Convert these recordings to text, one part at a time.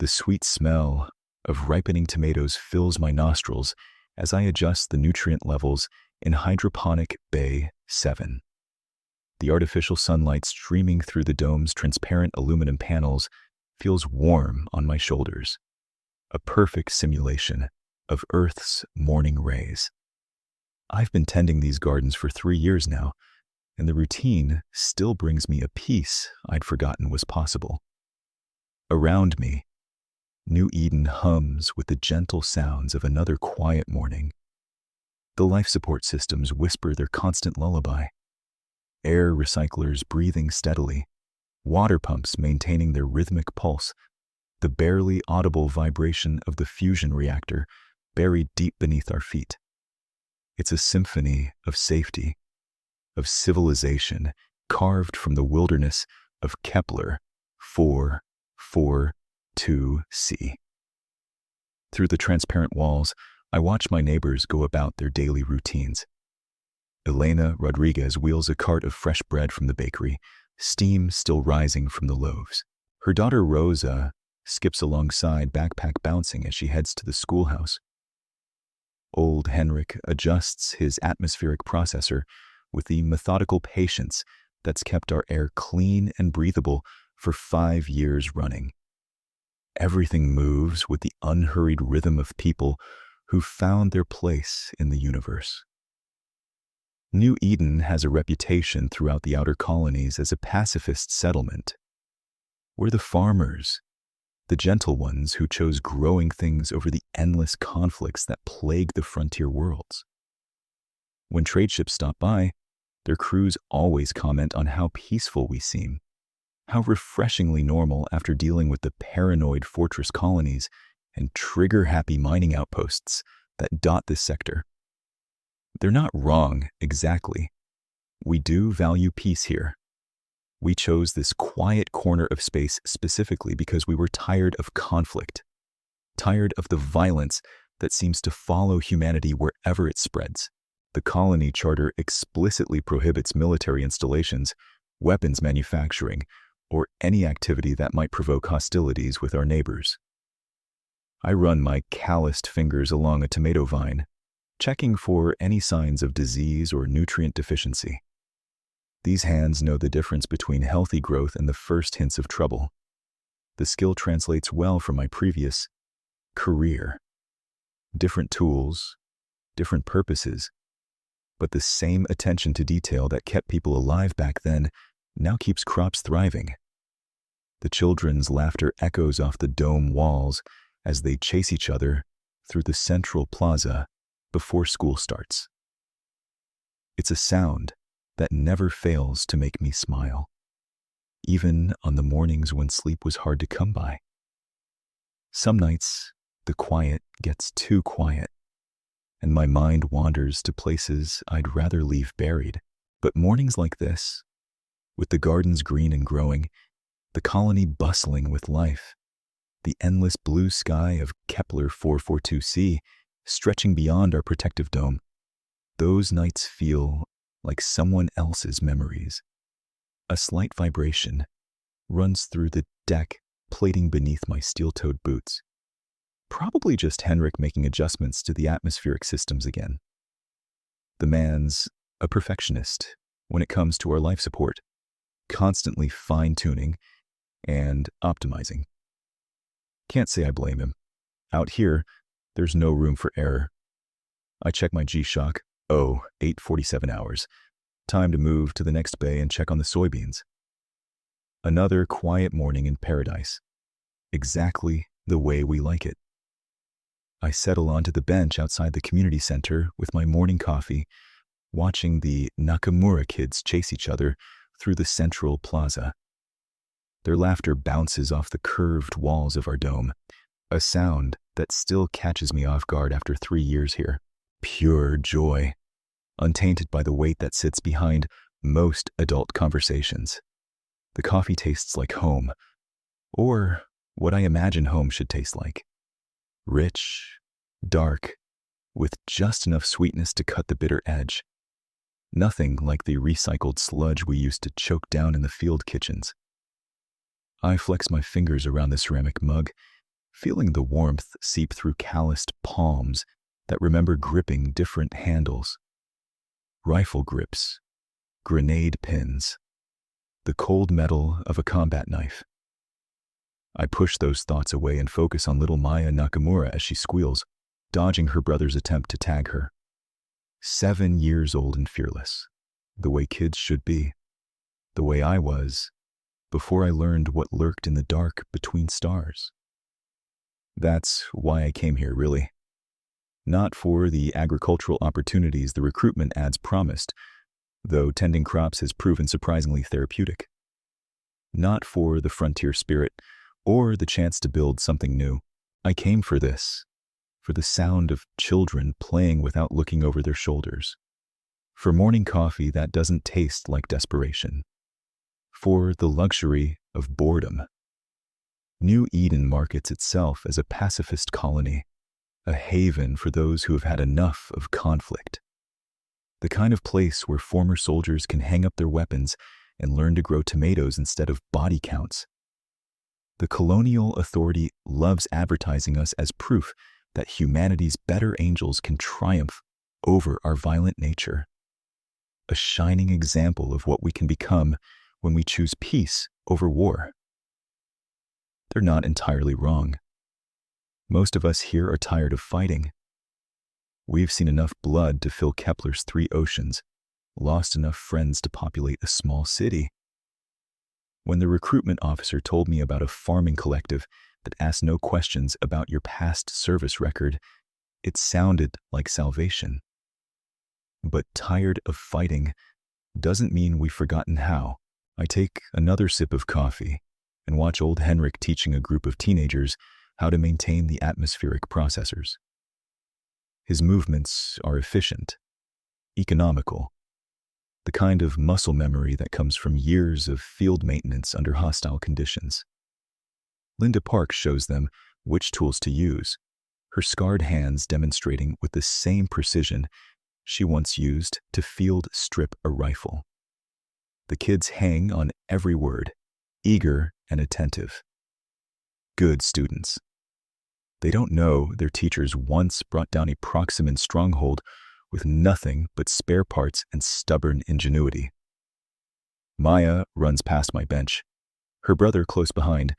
The sweet smell of ripening tomatoes fills my nostrils as I adjust the nutrient levels in hydroponic Bay 7. The artificial sunlight streaming through the dome's transparent aluminum panels feels warm on my shoulders, a perfect simulation of Earth's morning rays. I've been tending these gardens for 3 years now, and the routine still brings me a peace I'd forgotten was possible. Around me, New Eden hums with the gentle sounds of another quiet morning. The life support systems whisper their constant lullaby. Air recyclers breathing steadily, water pumps maintaining their rhythmic pulse, the barely audible vibration of the fusion reactor buried deep beneath our feet. It's a symphony of safety, of civilization carved from the wilderness of Kepler 442c. Through the transparent walls, I watch my neighbors go about their daily routines. Elena Rodriguez wheels a cart of fresh bread from the bakery, steam still rising from the loaves. Her daughter Rosa skips alongside, backpack bouncing as she heads to the schoolhouse. Old Henrik adjusts his atmospheric processor with the methodical patience that's kept our air clean and breathable for 5 years running. Everything moves with the unhurried rhythm of people who found their place in the universe. New Eden has a reputation throughout the outer colonies as a pacifist settlement. We're the farmers, the gentle ones who chose growing things over the endless conflicts that plague the frontier worlds. When trade ships stop by, their crews always comment on how peaceful we seem, how refreshingly normal after dealing with the paranoid fortress colonies and trigger-happy mining outposts that dot this sector. They're not wrong, exactly. We do value peace here. We chose this quiet corner of space specifically because we were tired of conflict, tired of the violence that seems to follow humanity wherever it spreads. The colony charter explicitly prohibits military installations, weapons manufacturing, or any activity that might provoke hostilities with our neighbors. I run my calloused fingers along a tomato vine, checking for any signs of disease or nutrient deficiency. These hands know the difference between healthy growth and the first hints of trouble. The skill translates well from my previous career. Different tools, different purposes, but the same attention to detail that kept people alive back then now keeps crops thriving. The children's laughter echoes off the dome walls as they chase each other through the central plaza before school starts. It's a sound that never fails to make me smile, even on the mornings when sleep was hard to come by. Some nights, the quiet gets too quiet, and my mind wanders to places I'd rather leave buried. But mornings like this, with the gardens green and growing, the colony bustling with life, the endless blue sky of Kepler 442c stretching beyond our protective dome, those nights feel like someone else's memories. A slight vibration runs through the deck plating beneath my steel-toed boots. Probably just Henrik making adjustments to the atmospheric systems again. The man's a perfectionist when it comes to our life support, constantly fine-tuning and optimizing. Can't say I blame him. Out here, there's no room for error. I check my G-Shock. 8:47 hours. Time to move to the next bay and check on the soybeans. Another quiet morning in paradise. Exactly the way we like it. I settle onto the bench outside the community center with my morning coffee, watching the Nakamura kids chase each other through the central plaza. Their laughter bounces off the curved walls of our dome, a sound that still catches me off guard after 3 years here. Pure joy, untainted by the weight that sits behind most adult conversations. The coffee tastes like home, or what I imagine home should taste like. Rich, dark, with just enough sweetness to cut the bitter edge. Nothing like the recycled sludge we used to choke down in the field kitchens. I flex my fingers around the ceramic mug, feeling the warmth seep through calloused palms that remember gripping different handles. Rifle grips, grenade pins, the cold metal of a combat knife. I push those thoughts away and focus on little Maya Nakamura as she squeals, dodging her brother's attempt to tag her. 7 years old and fearless, the way kids should be, the way I was before I learned what lurked in the dark between stars. That's why I came here, really. Not for the agricultural opportunities the recruitment ads promised, though tending crops has proven surprisingly therapeutic. Not for the frontier spirit or the chance to build something new. I came for this, for the sound of children playing without looking over their shoulders, for morning coffee that doesn't taste like desperation, for the luxury of boredom. New Eden markets itself as a pacifist colony, a haven for those who have had enough of conflict. The kind of place where former soldiers can hang up their weapons and learn to grow tomatoes instead of body counts. The colonial authority loves advertising us as proof that humanity's better angels can triumph over our violent nature. A shining example of what we can become when we choose peace over war. They're not entirely wrong. Most of us here are tired of fighting. We've seen enough blood to fill Kepler's 3 oceans, lost enough friends to populate a small city. When the recruitment officer told me about a farming collective that asked no questions about your past service record, it sounded like salvation. But tired of fighting doesn't mean we've forgotten how. I take another sip of coffee and watch old Henrik teaching a group of teenagers how to maintain the atmospheric processors. His movements are efficient, economical, the kind of muscle memory that comes from years of field maintenance under hostile conditions. Linda Park shows them which tools to use, her scarred hands demonstrating with the same precision she once used to field strip a rifle. The kids hang on every word, eager and attentive. Good students. They don't know their teachers once brought down a Proximan stronghold with nothing but spare parts and stubborn ingenuity. Maya runs past my bench, her brother close behind,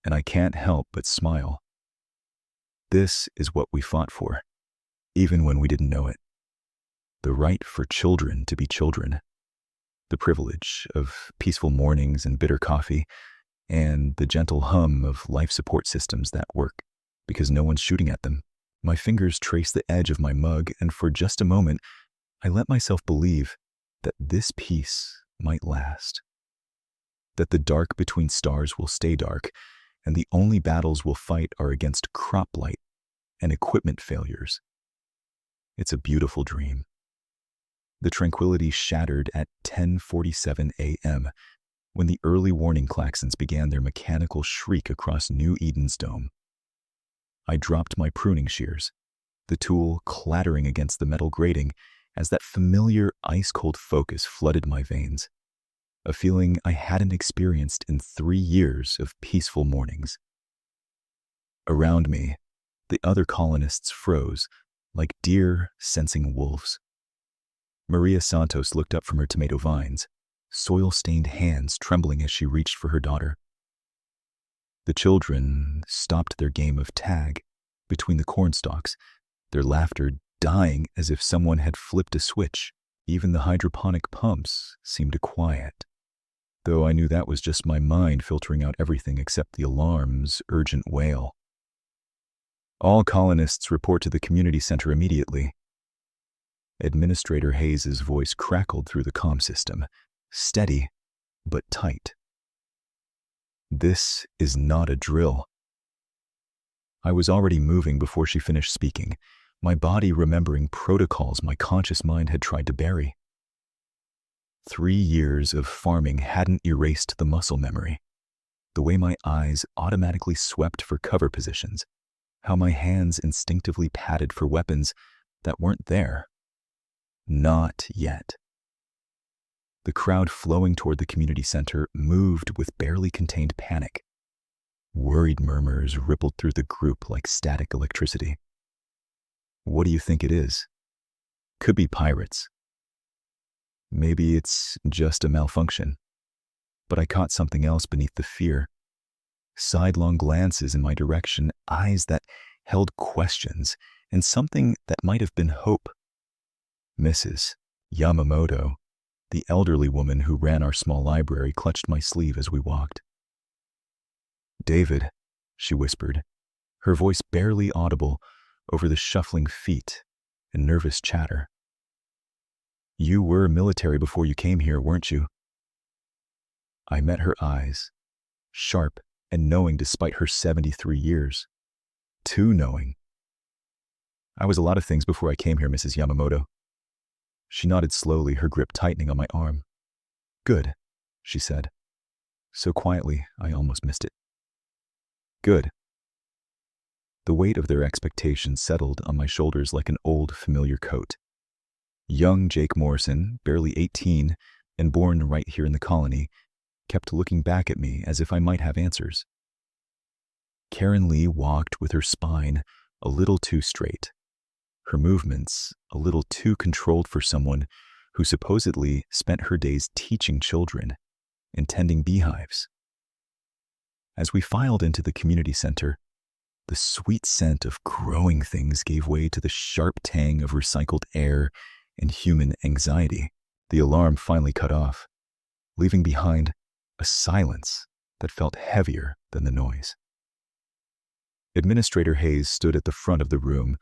and I can't help but smile. This is what we fought for, even when we didn't know it. The right for children to be children. The privilege of peaceful mornings and bitter coffee, and the gentle hum of life support systems that work because no one's shooting at them. My fingers trace the edge of my mug, and for just a moment, I let myself believe that this peace might last. That the dark between stars will stay dark, and the only battles we'll fight are against crop blight and equipment failures. It's a beautiful dream. The tranquility shattered at 10:47 a.m. when the early warning klaxons began their mechanical shriek across New Eden's dome. I dropped my pruning shears, the tool clattering against the metal grating as that familiar ice-cold focus flooded my veins, a feeling I hadn't experienced in 3 years of peaceful mornings. Around me, the other colonists froze, like deer sensing wolves. Maria Santos looked up from her tomato vines, soil-stained hands trembling as she reached for her daughter. The children stopped their game of tag between the corn stalks, their laughter dying as if someone had flipped a switch. Even the hydroponic pumps seemed to quiet, though I knew that was just my mind filtering out everything except the alarm's urgent wail. All colonists report to the community center immediately. Administrator Hayes's voice crackled through the comm system, steady but tight. This is not a drill. I was already moving before she finished speaking, my body remembering protocols my conscious mind had tried to bury. 3 years of farming hadn't erased the muscle memory, the way my eyes automatically swept for cover positions, how my hands instinctively patted for weapons that weren't there. Not yet. The crowd flowing toward the community center moved with barely contained panic. Worried murmurs rippled through the group like static electricity. What do you think it is? Could be pirates. Maybe it's just a malfunction. But I caught something else beneath the fear. Sidelong glances in my direction, eyes that held questions, and something that might have been hope. Mrs. Yamamoto, the elderly woman who ran our small library, clutched my sleeve as we walked. David, she whispered, her voice barely audible over the shuffling feet and nervous chatter. You were military before you came here, weren't you? I met her eyes, sharp and knowing despite her 73 years. Too knowing. I was a lot of things before I came here, Mrs. Yamamoto. She nodded slowly, her grip tightening on my arm. Good, she said, so quietly I almost missed it. Good. The weight of their expectations settled on my shoulders like an old, familiar coat. Young Jake Morrison, barely 18 and born right here in the colony, kept looking back at me as if I might have answers. Karen Lee walked with her spine a little too straight, her movements a little too controlled for someone who supposedly spent her days teaching children and tending beehives. As we filed into the community center, the sweet scent of growing things gave way to the sharp tang of recycled air and human anxiety. The alarm finally cut off, leaving behind a silence that felt heavier than the noise. Administrator Hayes stood at the front of the room,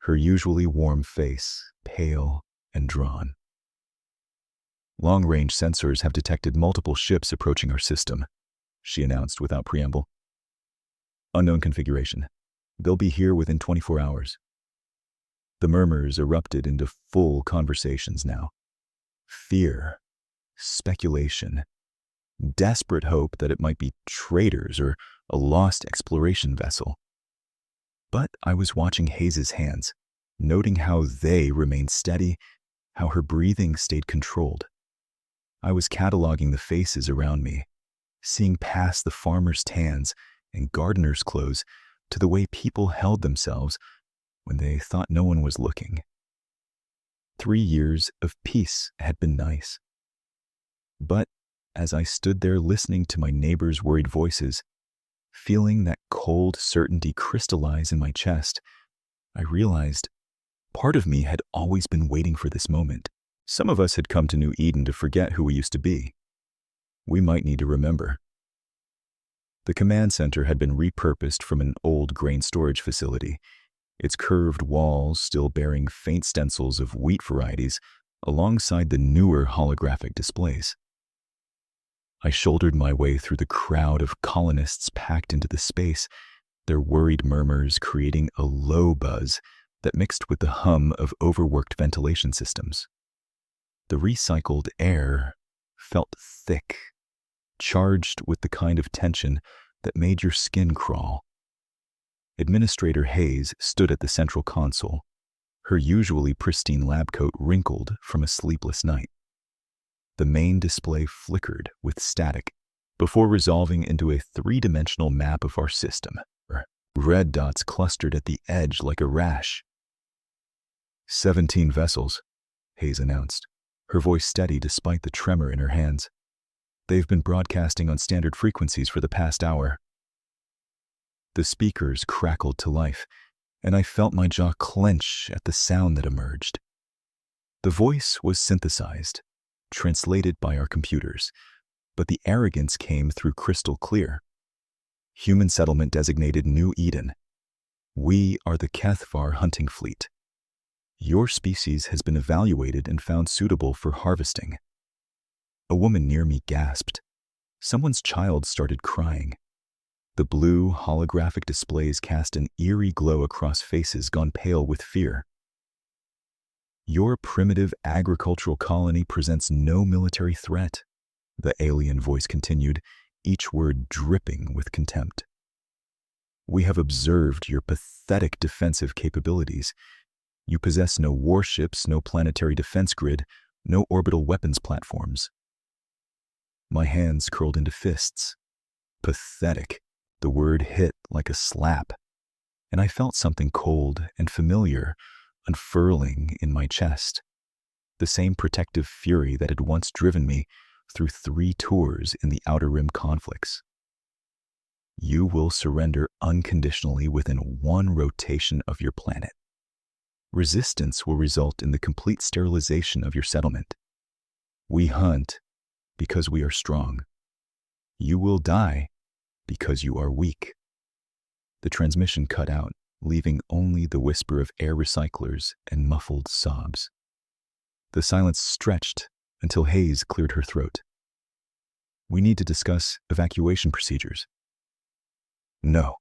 her usually warm face pale and drawn. Long-range sensors have detected multiple ships approaching our system, she announced without preamble. Unknown configuration. They'll be here within 24 hours. The murmurs erupted into full conversations now. Fear, speculation, desperate hope that it might be traitors or a lost exploration vessel. But I was watching Hayes's hands, noting how they remained steady, how her breathing stayed controlled. I was cataloging the faces around me, seeing past the farmers' tans and gardeners' clothes to the way people held themselves when they thought no one was looking. 3 years of peace had been nice. But as I stood there listening to my neighbors' worried voices, feeling that cold certainty crystallize in my chest, I realized part of me had always been waiting for this moment. Some of us had come to New Eden to forget who we used to be. We might need to remember. The command center had been repurposed from an old grain storage facility, its curved walls still bearing faint stencils of wheat varieties alongside the newer holographic displays. I shouldered my way through the crowd of colonists packed into the space, their worried murmurs creating a low buzz that mixed with the hum of overworked ventilation systems. The recycled air felt thick, charged with the kind of tension that made your skin crawl. Administrator Hayes stood at the central console, her usually pristine lab coat wrinkled from a sleepless night. The main display flickered with static before resolving into a three-dimensional map of our system. Red dots clustered at the edge like a rash. 17 vessels, Hayes announced, her voice steady despite the tremor in her hands. They've been broadcasting on standard frequencies for the past hour. The speakers crackled to life, and I felt my jaw clench at the sound that emerged. The voice was synthesized, translated by our computers, but the arrogance came through crystal clear. Human settlement designated New Eden. We are the Kethvar hunting fleet. Your species has been evaluated and found suitable for harvesting. A woman near me gasped. Someone's child started crying. The blue holographic displays cast an eerie glow across faces gone pale with fear. Your primitive agricultural colony presents no military threat, the alien voice continued, each word dripping with contempt. We have observed your pathetic defensive capabilities. You possess no warships, no planetary defense grid, no orbital weapons platforms. My hands curled into fists. Pathetic. The word hit like a slap, and I felt something cold and familiar unfurling in my chest. The same protective fury that had once driven me through 3 tours in the Outer Rim conflicts. You will surrender unconditionally within 1 rotation of your planet. Resistance will result in the complete sterilization of your settlement. We hunt because we are strong. You will die because you are weak. The transmission cut out, leaving only the whisper of air recyclers and muffled sobs. The silence stretched until Hayes cleared her throat. We need to discuss evacuation procedures. No.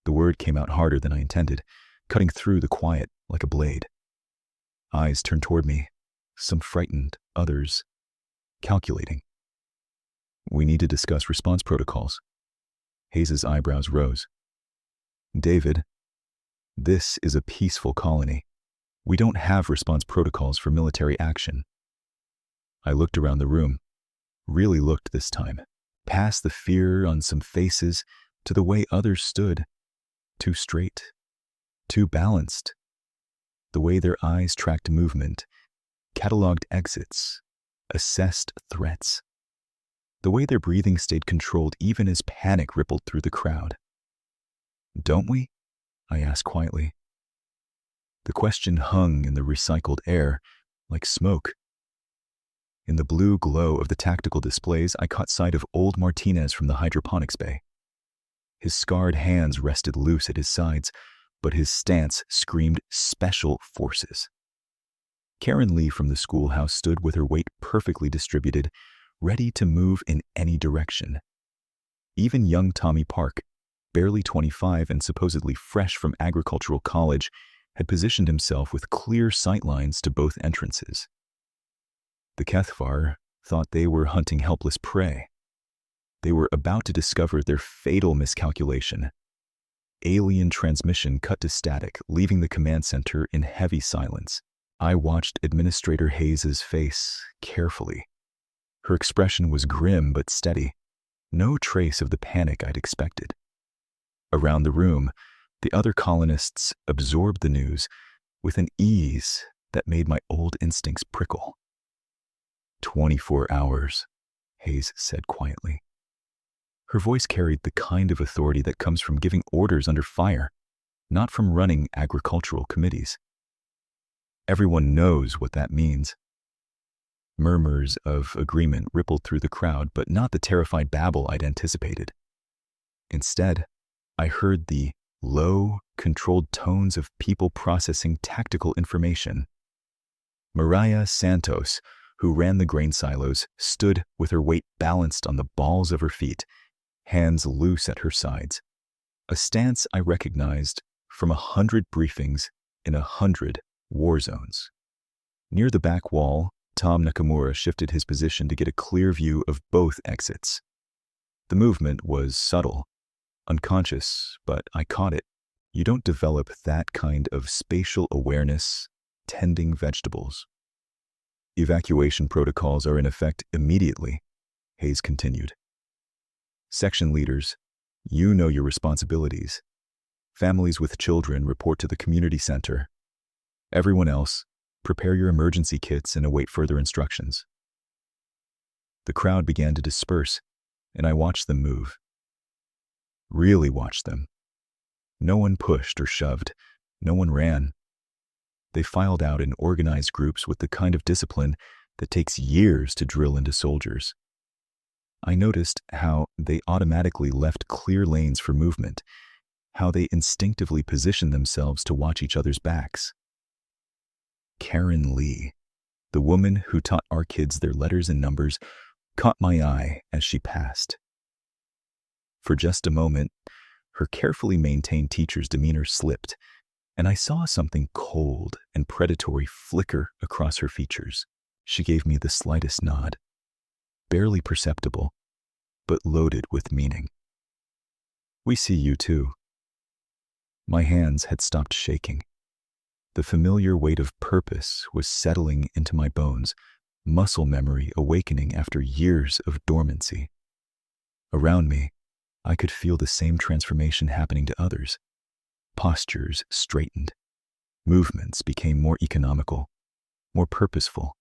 The word came out harder than I intended, cutting through the quiet like a blade. Eyes turned toward me, some frightened, others calculating. We need to discuss response protocols. Hayes's eyebrows rose. David, this is a peaceful colony. We don't have response protocols for military action. I looked around the room, really looked this time, past the fear on some faces to the way others stood, too straight, too balanced, the way their eyes tracked movement, cataloged exits, assessed threats, the way their breathing stayed controlled even as panic rippled through the crowd. Don't we? I asked quietly. The question hung in the recycled air like smoke. In the blue glow of the tactical displays, I caught sight of old Martinez from the hydroponics bay. His scarred hands rested loose at his sides, but his stance screamed special forces. Karen Lee from the schoolhouse stood with her weight perfectly distributed, ready to move in any direction. Even young Tommy Park, barely 25 and supposedly fresh from agricultural college, had positioned himself with clear sightlines to both entrances. The Kethvar thought they were hunting helpless prey. They were about to discover their fatal miscalculation. Alien transmission cut to static, leaving the command center in heavy silence. I watched Administrator Hayes's face carefully. Her expression was grim but steady, no trace of the panic I'd expected. Around the room, the other colonists absorbed the news with an ease that made my old instincts prickle. 24 hours, Hayes said quietly. Her voice carried the kind of authority that comes from giving orders under fire, not from running agricultural committees. Everyone knows what that means. Murmurs of agreement rippled through the crowd, but not the terrified babble I'd anticipated. Instead, I heard the low, controlled tones of people processing tactical information. Mariah Santos, who ran the grain silos, stood with her weight balanced on the balls of her feet, hands loose at her sides, a stance I recognized from 100 briefings in 100 war zones. Near the back wall, Tom Nakamura shifted his position to get a clear view of both exits. The movement was subtle, unconscious, but I caught it. You don't develop that kind of spatial awareness tending vegetables. Evacuation protocols are in effect immediately, Hayes continued. Section leaders, you know your responsibilities. Families with children report to the community center. Everyone else, prepare your emergency kits and await further instructions. The crowd began to disperse, and I watched them move. Really watched them. No one pushed or shoved. No one ran. They filed out in organized groups with the kind of discipline that takes years to drill into soldiers. I noticed how they automatically left clear lanes for movement, how they instinctively positioned themselves to watch each other's backs. Karen Lee, the woman who taught our kids their letters and numbers, caught my eye as she passed. For just a moment, her carefully maintained teacher's demeanor slipped, and I saw something cold and predatory flicker across her features. She gave me the slightest nod, barely perceptible, but loaded with meaning. We see you too. My hands had stopped shaking. The familiar weight of purpose was settling into my bones, muscle memory awakening after years of dormancy. Around me, I could feel the same transformation happening to others. Postures straightened. Movements became more economical, more purposeful.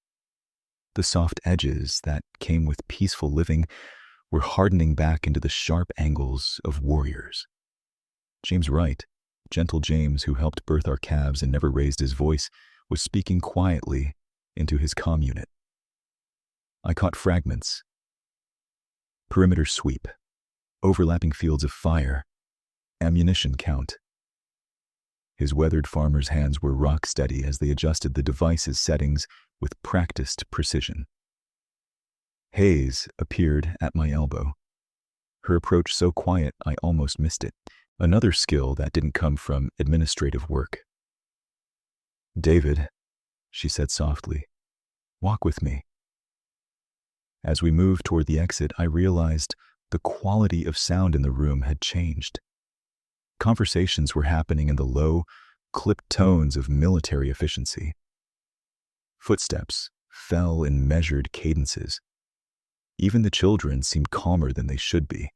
The soft edges that came with peaceful living were hardening back into the sharp angles of warriors. James Wright, gentle James who helped birth our calves and never raised his voice, was speaking quietly into his comm unit. I caught fragments. Perimeter sweep, overlapping fields of fire, ammunition count. His weathered farmer's hands were rock steady as they adjusted the device's settings with practiced precision. Hayes appeared at my elbow. Her approach so quiet I almost missed it. Another skill that didn't come from administrative work. "David," she said softly, "walk with me." As we moved toward the exit, I realized the quality of sound in the room had changed. Conversations were happening in the low, clipped tones of military efficiency. Footsteps fell in measured cadences. Even the children seemed calmer than they should be,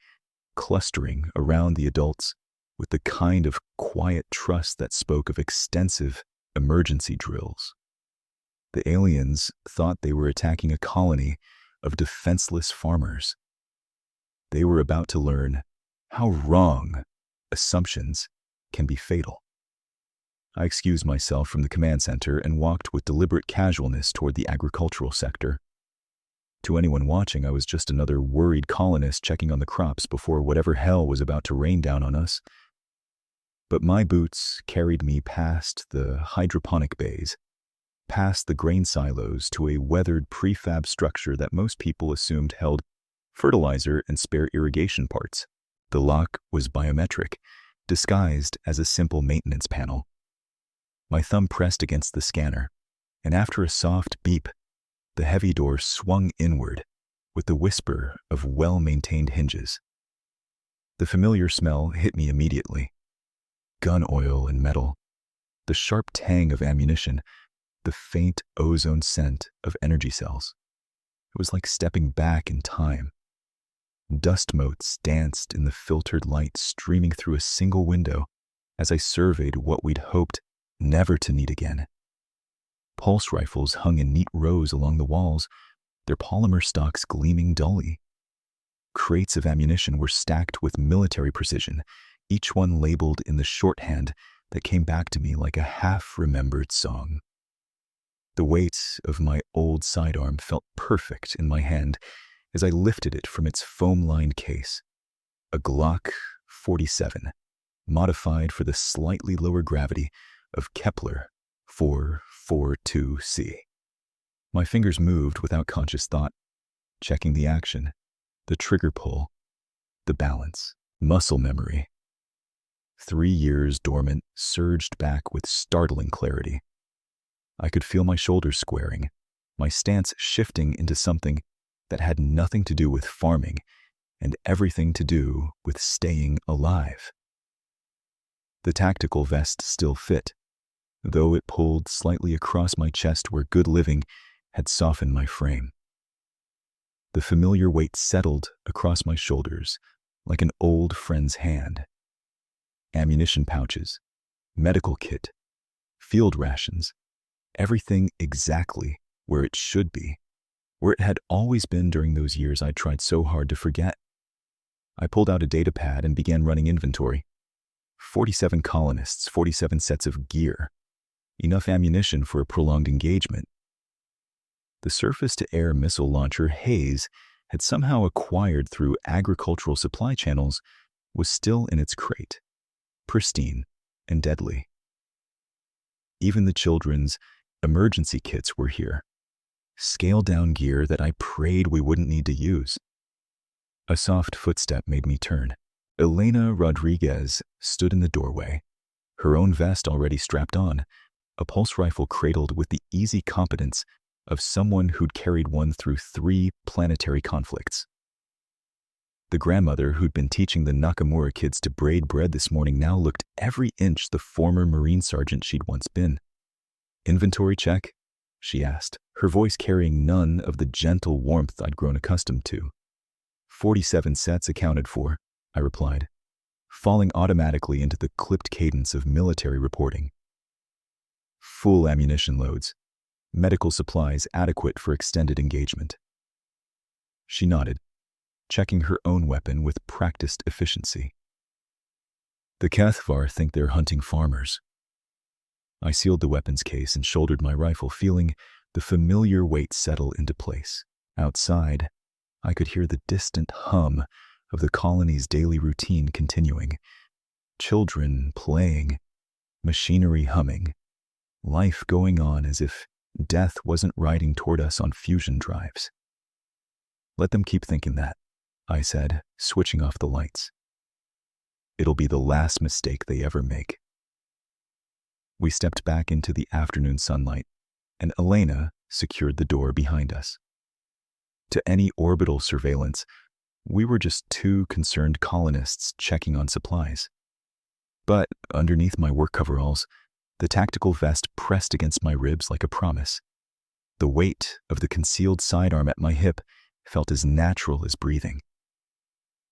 clustering around the adults with the kind of quiet trust that spoke of extensive emergency drills. The aliens thought they were attacking a colony of defenseless farmers. They were about to learn how wrong assumptions can be fatal. I excused myself from the command center and walked with deliberate casualness toward the agricultural sector. To anyone watching, I was just another worried colonist checking on the crops before whatever hell was about to rain down on us. But my boots carried me past the hydroponic bays, past the grain silos to a weathered prefab structure that most people assumed held fertilizer and spare irrigation parts. The lock was biometric, disguised as a simple maintenance panel. My thumb pressed against the scanner, and after a soft beep, the heavy door swung inward with the whisper of well-maintained hinges. The familiar smell hit me immediately. Gun oil and metal, the sharp tang of ammunition, the faint ozone scent of energy cells. It was like stepping back in time. Dust motes danced in the filtered light streaming through a single window as I surveyed what we'd hoped never to need again. Pulse rifles hung in neat rows along the walls, their polymer stocks gleaming dully. Crates of ammunition were stacked with military precision, each one labeled in the shorthand that came back to me like a half-remembered song. The weight of my old sidearm felt perfect in my hand as I lifted it from its foam-lined case. A Glock 47, modified for the slightly lower gravity of Kepler 442C. My fingers moved without conscious thought, checking the action, the trigger pull, the balance, muscle memory. 3 years dormant surged back with startling clarity. I could feel my shoulders squaring, my stance shifting into something that had nothing to do with farming and everything to do with staying alive. The tactical vest still fit, though it pulled slightly across my chest where good living had softened my frame. The familiar weight settled across my shoulders like an old friend's hand. Ammunition pouches, medical kit, field rations, everything exactly where it should be, where it had always been during those years I tried so hard to forget. I pulled out a data pad and began running inventory. 47 colonists, 47 sets of gear, enough ammunition for a prolonged engagement. The surface-to-air missile launcher Hayes had somehow acquired through agricultural supply channels was still in its crate, pristine and deadly. Even the children's emergency kits were here, scaled-down gear that I prayed we wouldn't need to use. A soft footstep made me turn. Elena Rodriguez stood in the doorway, her own vest already strapped on, a pulse rifle cradled with the easy competence of someone who'd carried one through 3 planetary conflicts. The grandmother who'd been teaching the Nakamura kids to braid bread this morning now looked every inch the former Marine sergeant she'd once been. "Inventory check?" she asked, her voice carrying none of the gentle warmth I'd grown accustomed to. 47 sets accounted for, I replied, falling automatically into the clipped cadence of military reporting. Full ammunition loads, medical supplies adequate for extended engagement. She nodded, checking her own weapon with practiced efficiency. The Cathvar think they're hunting farmers. I sealed the weapons case and shouldered my rifle, feeling the familiar weight settle into place. Outside, I could hear the distant hum of the colony's daily routine continuing. Children playing, machinery humming, life going on as if death wasn't riding toward us on fusion drives. Let them keep thinking that, I said, switching off the lights. It'll be the last mistake they ever make. We stepped back into the afternoon sunlight, and Elena secured the door behind us. To any orbital surveillance, we were just two concerned colonists checking on supplies. But underneath my work coveralls, the tactical vest pressed against my ribs like a promise. The weight of the concealed sidearm at my hip felt as natural as breathing.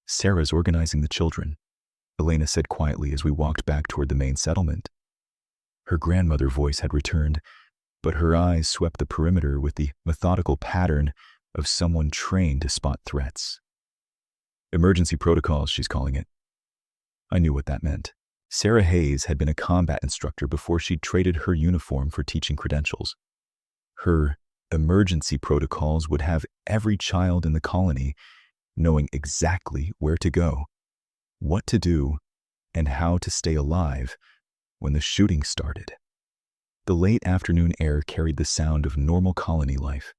Sarah's organizing the children, Elena said quietly as we walked back toward the main settlement. Her grandmother voice had returned, but her eyes swept the perimeter with the methodical pattern of someone trained to spot threats. Emergency protocols, she's calling it. I knew what that meant. Sarah Hayes had been a combat instructor before she'd traded her uniform for teaching credentials. Her emergency protocols would have every child in the colony knowing exactly where to go, what to do, and how to stay alive when the shooting started. The late afternoon air carried the sound of normal colony life,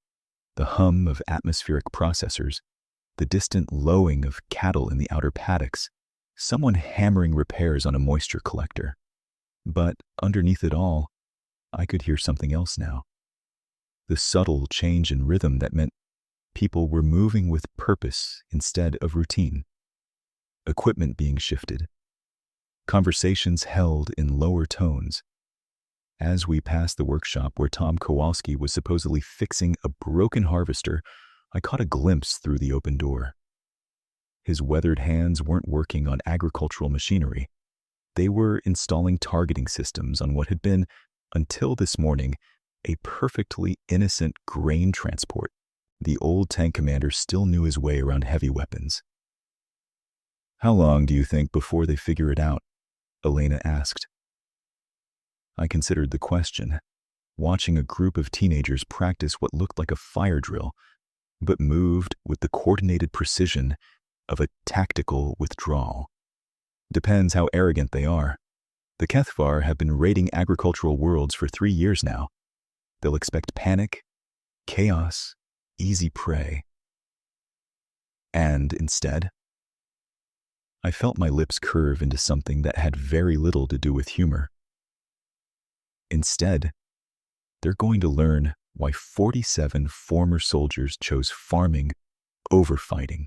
the hum of atmospheric processors, the distant lowing of cattle in the outer paddocks, someone hammering repairs on a moisture collector. But underneath it all, I could hear something else now. The subtle change in rhythm that meant people were moving with purpose instead of routine. Equipment being shifted. Conversations held in lower tones. As we passed the workshop where Tom Kowalski was supposedly fixing a broken harvester, I caught a glimpse through the open door. His weathered hands weren't working on agricultural machinery. They were installing targeting systems on what had been, until this morning, a perfectly innocent grain transport. The old tank commander still knew his way around heavy weapons. "How long do you think before they figure it out?" Elena asked. I considered the question, watching a group of teenagers practice what looked like a fire drill, but moved with the coordinated precision of a tactical withdrawal. Depends how arrogant they are. The Kethvar have been raiding agricultural worlds for 3 years now. They'll expect panic, chaos, easy prey. And instead, I felt my lips curve into something that had very little to do with humor. Instead, they're going to learn why 47 former soldiers chose farming over fighting.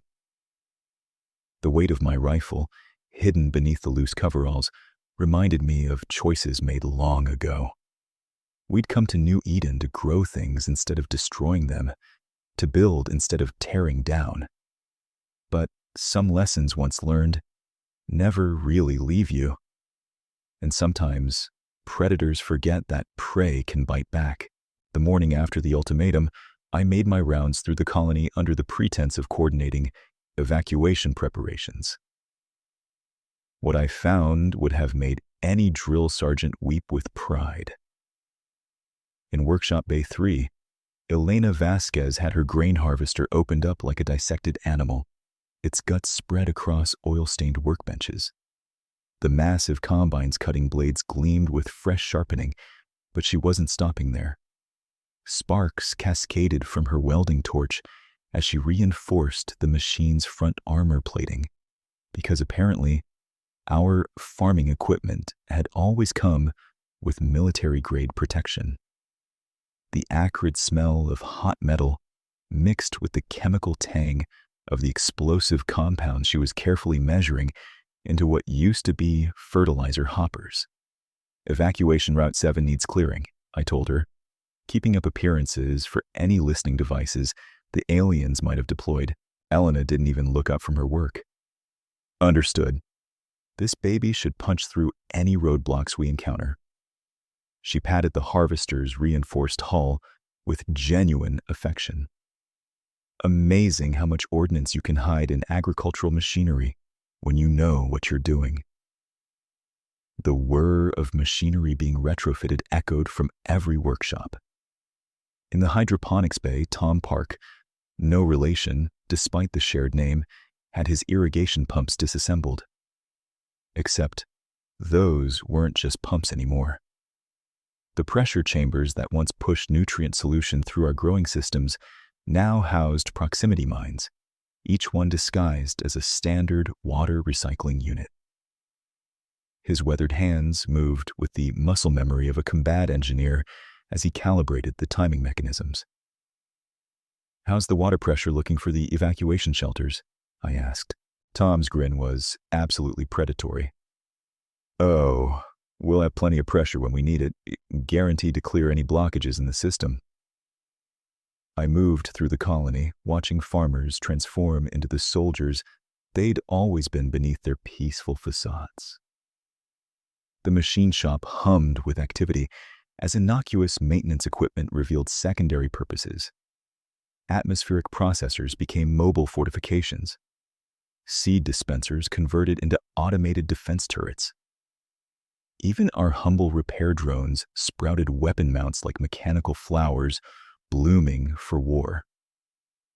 The weight of my rifle, hidden beneath the loose coveralls, reminded me of choices made long ago. We'd come to New Eden to grow things instead of destroying them, to build instead of tearing down. But some lessons once learned never really leave you. And sometimes predators forget that prey can bite back. The morning after the ultimatum, I made my rounds through the colony under the pretense of coordinating evacuation preparations. What I found would have made any drill sergeant weep with pride. In Workshop Bay 3, Elena Vasquez had her grain harvester opened up like a dissected animal, its guts spread across oil-stained workbenches. The massive combine's cutting blades gleamed with fresh sharpening, but she wasn't stopping there. Sparks cascaded from her welding torch as she reinforced the machine's front armor plating, because apparently our farming equipment had always come with military-grade protection. The acrid smell of hot metal mixed with the chemical tang of the explosive compounds she was carefully measuring into what used to be fertilizer hoppers. "Evacuation Route 7 needs clearing," I told her, keeping up appearances for any listening devices the aliens might have deployed. Elena didn't even look up from her work. Understood. This baby should punch through any roadblocks we encounter. She patted the harvester's reinforced hull with genuine affection. Amazing how much ordnance you can hide in agricultural machinery when you know what you're doing. The whir of machinery being retrofitted echoed from every workshop. In the hydroponics bay, Tom Park, no relation, despite the shared name, had his irrigation pumps disassembled. Except, those weren't just pumps anymore. The pressure chambers that once pushed nutrient solution through our growing systems now housed proximity mines, each one disguised as a standard water recycling unit. His weathered hands moved with the muscle memory of a combat engineer as he calibrated the timing mechanisms. "How's the water pressure looking for the evacuation shelters?" I asked. Tom's grin was absolutely predatory. "Oh, we'll have plenty of pressure when we need it, guaranteed to clear any blockages in the system." I moved through the colony, watching farmers transform into the soldiers they'd always been beneath their peaceful facades. The machine shop hummed with activity as innocuous maintenance equipment revealed secondary purposes. Atmospheric processors became mobile fortifications. Seed dispensers converted into automated defense turrets. Even our humble repair drones sprouted weapon mounts like mechanical flowers blooming for war.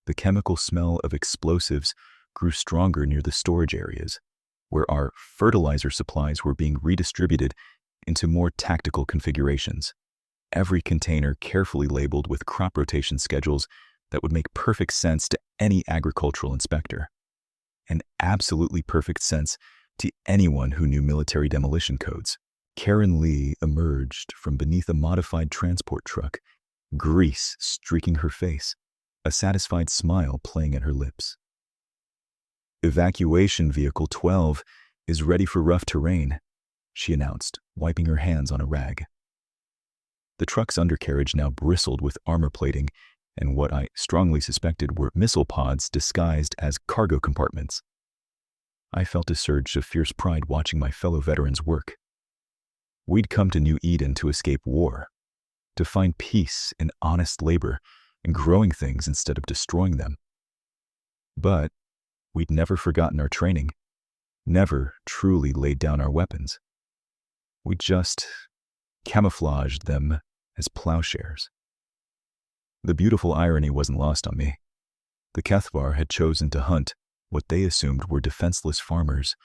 The chemical smell of explosives grew stronger near the storage areas, where our fertilizer supplies were being redistributed into more tactical configurations. Every container carefully labeled with crop rotation schedules that would make perfect sense to any agricultural inspector, and absolutely perfect sense to anyone who knew military demolition codes. Karen Lee emerged from beneath a modified transport truck, grease streaking her face, a satisfied smile playing at her lips. "Evacuation Vehicle 12 is ready for rough terrain," she announced, wiping her hands on a rag. The truck's undercarriage now bristled with armor plating and what I strongly suspected were missile pods disguised as cargo compartments. I felt a surge of fierce pride watching my fellow veterans work. We'd come to New Eden to escape war, to find peace in honest labor and growing things instead of destroying them. But we'd never forgotten our training, never truly laid down our weapons. We just camouflaged them as plowshares. The beautiful irony wasn't lost on me. The Kethvar had chosen to hunt what they assumed were defenseless farmers,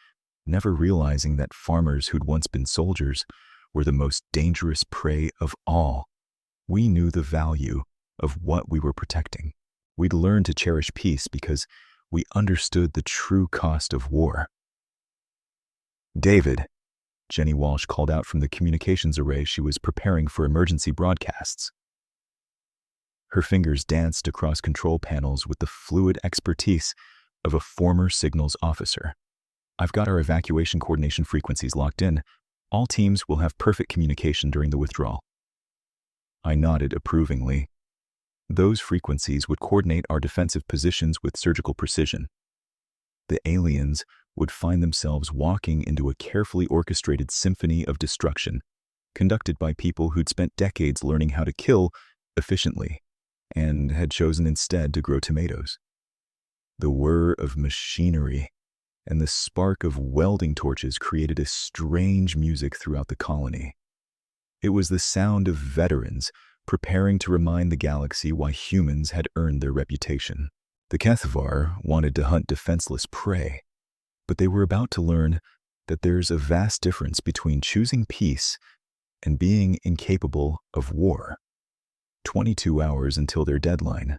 never realizing that farmers who'd once been soldiers were the most dangerous prey of all. We knew the value of what we were protecting. We'd learned to cherish peace because we understood the true cost of war. "David," Jenny Walsh called out from the communications array she was preparing for emergency broadcasts. Her fingers danced across control panels with the fluid expertise of a former signals officer. "I've got our evacuation coordination frequencies locked in. All teams will have perfect communication during the withdrawal." I nodded approvingly. Those frequencies would coordinate our defensive positions with surgical precision. The aliens would find themselves walking into a carefully orchestrated symphony of destruction, conducted by people who'd spent decades learning how to kill efficiently and had chosen instead to grow tomatoes. The whir of machinery and the spark of welding torches created a strange music throughout the colony. It was the sound of veterans preparing to remind the galaxy why humans had earned their reputation. The Kethvar wanted to hunt defenseless prey, but they were about to learn that there's a vast difference between choosing peace and being incapable of war. 22 hours until their deadline.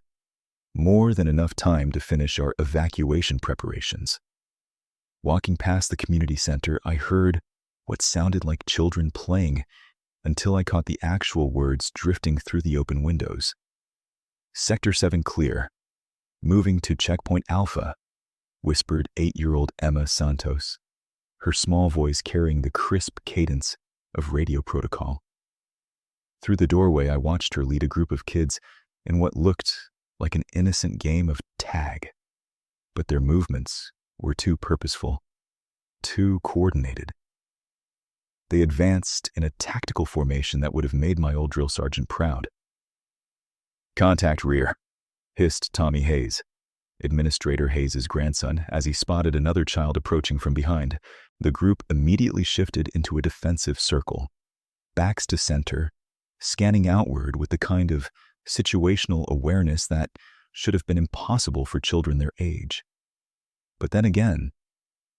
More than enough time to finish our evacuation preparations. Walking past the community center, I heard what sounded like children playing until I caught the actual words drifting through the open windows. "Sector 7 clear. Moving to Checkpoint Alpha," whispered 8-year-old Emma Santos, her small voice carrying the crisp cadence of radio protocol. Through the doorway, I watched her lead a group of kids in what looked like an innocent game of tag, but their movements were too purposeful. too coordinated. They advanced in a tactical formation that would have made my old drill sergeant proud. "Contact rear," hissed Tommy Hayes, Administrator Hayes's grandson, as he spotted another child approaching from behind. The group immediately shifted into a defensive circle, backs to center, scanning outward with the kind of situational awareness that should have been impossible for children their age. But then again,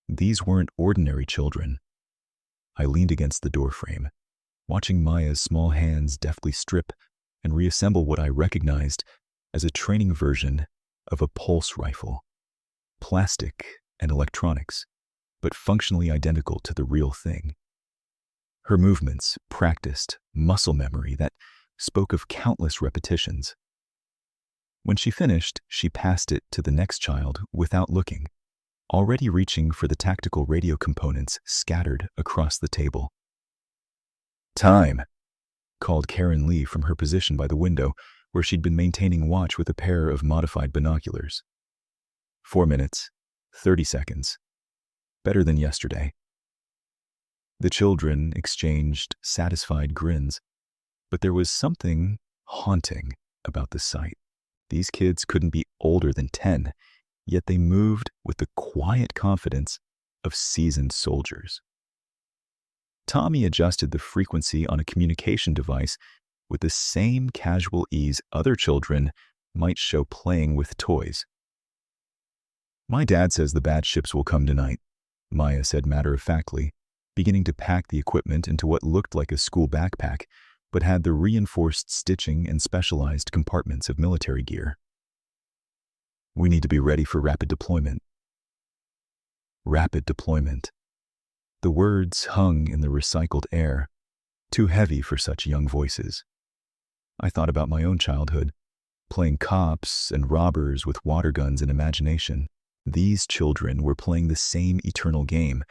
these weren't ordinary children. I leaned against the doorframe, watching Maya's small hands deftly strip and reassemble what I recognized as a training version of a pulse rifle. Plastic and electronics, but functionally identical to the real thing. Her movements practiced muscle memory that spoke of countless repetitions. When she finished, she passed it to the next child without looking, already reaching for the tactical radio components scattered across the table. "Time," called Karen Lee from her position by the window, where she'd been maintaining watch with a pair of modified binoculars. 4 minutes, 30 seconds. Better than yesterday. The children exchanged satisfied grins, but there was something haunting about the sight. These kids couldn't be older than 10, yet they moved with the quiet confidence of seasoned soldiers. Tommy adjusted the frequency on a communication device with the same casual ease other children might show playing with toys. "My dad says the bad ships will come tonight," Maya said matter-of-factly, beginning to pack the equipment into what looked like a school backpack, but had the reinforced stitching and specialized compartments of military gear. "We need to be ready for rapid deployment." Rapid deployment. The words hung in the recycled air, too heavy for such young voices. I thought about my own childhood, playing cops and robbers with water guns in imagination. These children were playing the same eternal game,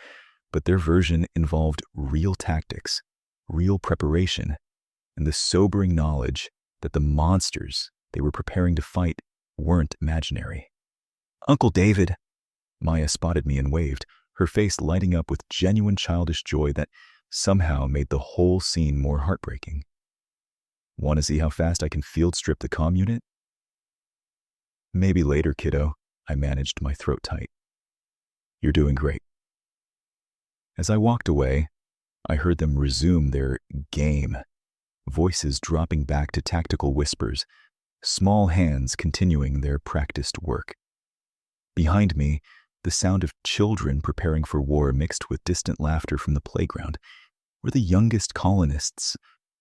but their version involved real tactics, real preparation, and the sobering knowledge that the monsters they were preparing to fight weren't imaginary. "Uncle David," Maya spotted me and waved, her face lighting up with genuine childish joy that somehow made the whole scene more heartbreaking. "Want to see how fast I can field strip the comm unit?" "Maybe later, kiddo," I managed my throat tight. "You're doing great." As I walked away, I heard them resume their game, voices dropping back to tactical whispers, small hands continuing their practiced work. Behind me, the sound of children preparing for war mixed with distant laughter from the playground, where the youngest colonists,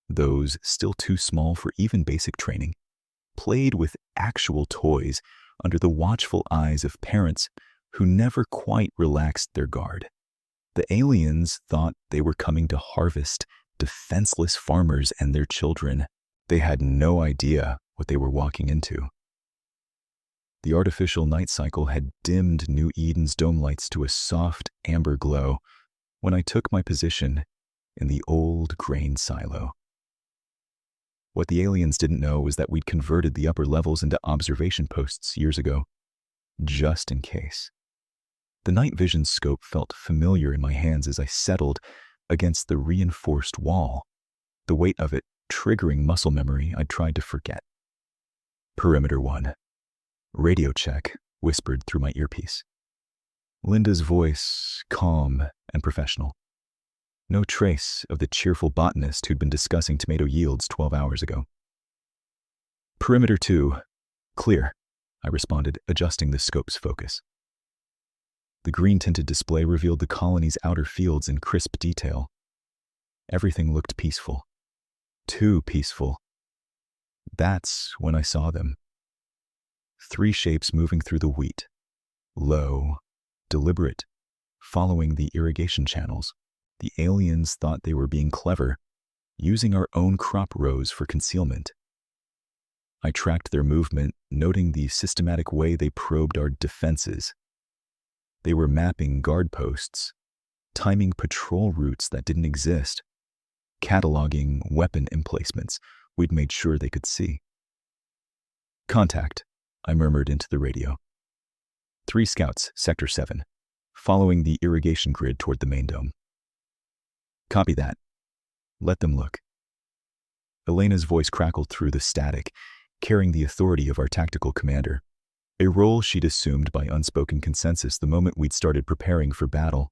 those still too small for even basic training, played with actual toys under the watchful eyes of parents who never quite relaxed their guard. The aliens thought they were coming to harvest defenseless farmers and their children. They had no idea what they were walking into. The artificial night cycle had dimmed New Eden's dome lights to a soft amber glow when I took my position in the old grain silo. What the aliens didn't know was that we'd converted the upper levels into observation posts years ago, just in case. The night vision scope felt familiar in my hands as I settled against the reinforced wall, the weight of it triggering muscle memory I'd tried to forget. "Perimeter 1. Radio check," whispered through my earpiece. Linda's voice, calm and professional. No trace of the cheerful botanist who'd been discussing tomato yields 12 hours ago. "Perimeter 2. Clear," I responded, adjusting the scope's focus. The green-tinted display revealed the colony's outer fields in crisp detail. Everything looked peaceful. Too peaceful. That's when I saw them. 3 shapes moving through the wheat. Low, deliberate, following the irrigation channels. The aliens thought they were being clever, using our own crop rows for concealment. I tracked their movement, noting the systematic way they probed our defenses. They were mapping guard posts, timing patrol routes that didn't exist, cataloging weapon emplacements we'd made sure they could see. "Contact," I murmured into the radio. 3 scouts, Sector 7. following the irrigation grid toward the main dome. Copy that. Let them look. Elena's voice crackled through the static, carrying the authority of our tactical commander, a role she'd assumed by unspoken consensus the moment we'd started preparing for battle.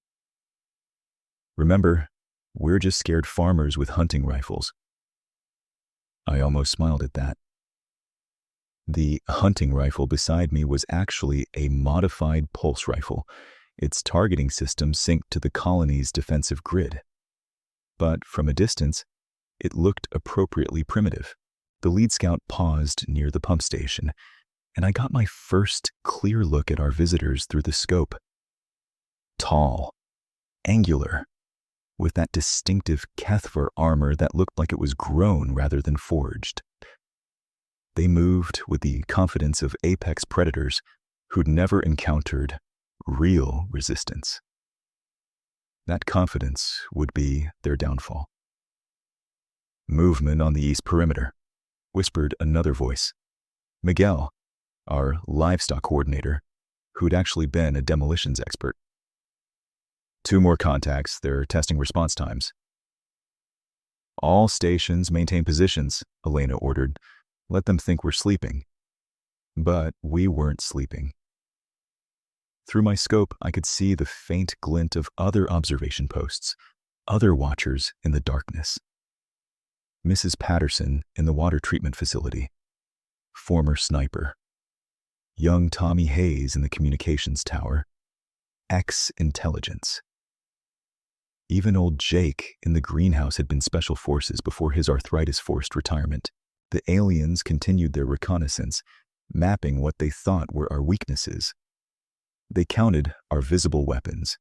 Remember, we're just scared farmers with hunting rifles. I almost smiled at that. The hunting rifle beside me was actually a modified pulse rifle, its targeting system synced to the colony's defensive grid. But from a distance, it looked appropriately primitive. The lead scout paused near the pump station, and I got my first clear look at our visitors through the scope. Tall, angular, with that distinctive Kethvar armor that looked like it was grown rather than forged. They moved with the confidence of apex predators who'd never encountered real resistance. That confidence would be their downfall. Movement on the east perimeter, whispered another voice. Miguel, our livestock coordinator, who'd actually been a demolitions expert. 2 more contacts, they're testing response times. All stations maintain positions, Elena ordered. Let them think we're sleeping. But we weren't sleeping. Through my scope, I could see the faint glint of other observation posts, other watchers in the darkness. Mrs. Patterson in the water treatment facility, former sniper. Young Tommy Hayes in the communications tower, ex-intelligence. Even old Jake in the greenhouse had been special forces before his arthritis-forced retirement. The aliens continued their reconnaissance, mapping what they thought were our weaknesses. They counted our visible weapons,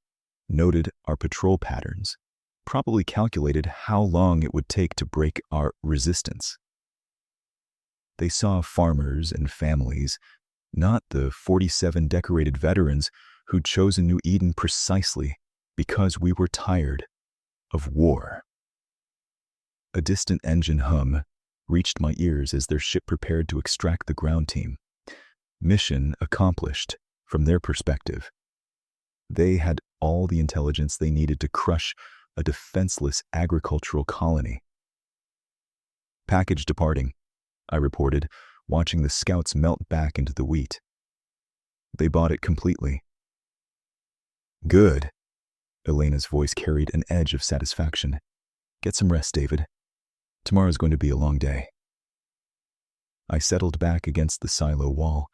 noted our patrol patterns, probably calculated how long it would take to break our resistance. They saw farmers and families, not the 47 decorated veterans who'd chosen New Eden precisely because we were tired of war. A distant engine hum reached my ears as their ship prepared to extract the ground team. Mission accomplished from their perspective. They had all the intelligence they needed to crush a defenseless agricultural colony. Package departing, I reported, watching the scouts melt back into the wheat. They bought it completely. Good. Elena's voice carried an edge of satisfaction. Get some rest, David. Tomorrow's going to be a long day. I settled back against the silo wall,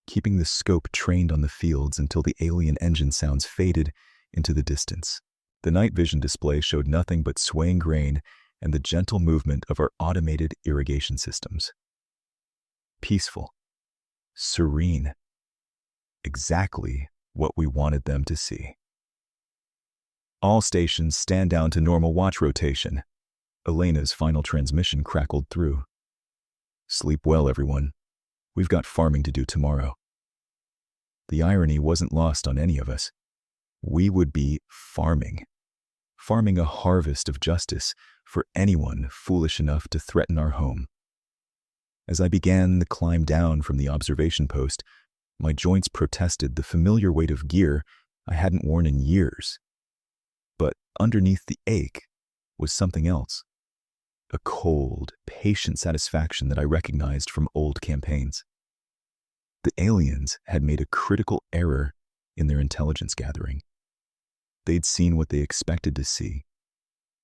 keeping the scope trained on the fields until the alien engine sounds faded into the distance. The night vision display showed nothing but swaying grain and the gentle movement of our automated irrigation systems. Peaceful, serene, exactly what we wanted them to see. All stations stand down to normal watch rotation. Elena's final transmission crackled through. Sleep well, everyone. We've got farming to do tomorrow. The irony wasn't lost on any of us. We would be farming a harvest of justice for anyone foolish enough to threaten our home. As I began the climb down from the observation post, my joints protested the familiar weight of gear I hadn't worn in years. But underneath the ache was something else. A cold, patient satisfaction that I recognized from old campaigns. The aliens had made a critical error in their intelligence gathering. They'd seen what they expected to see.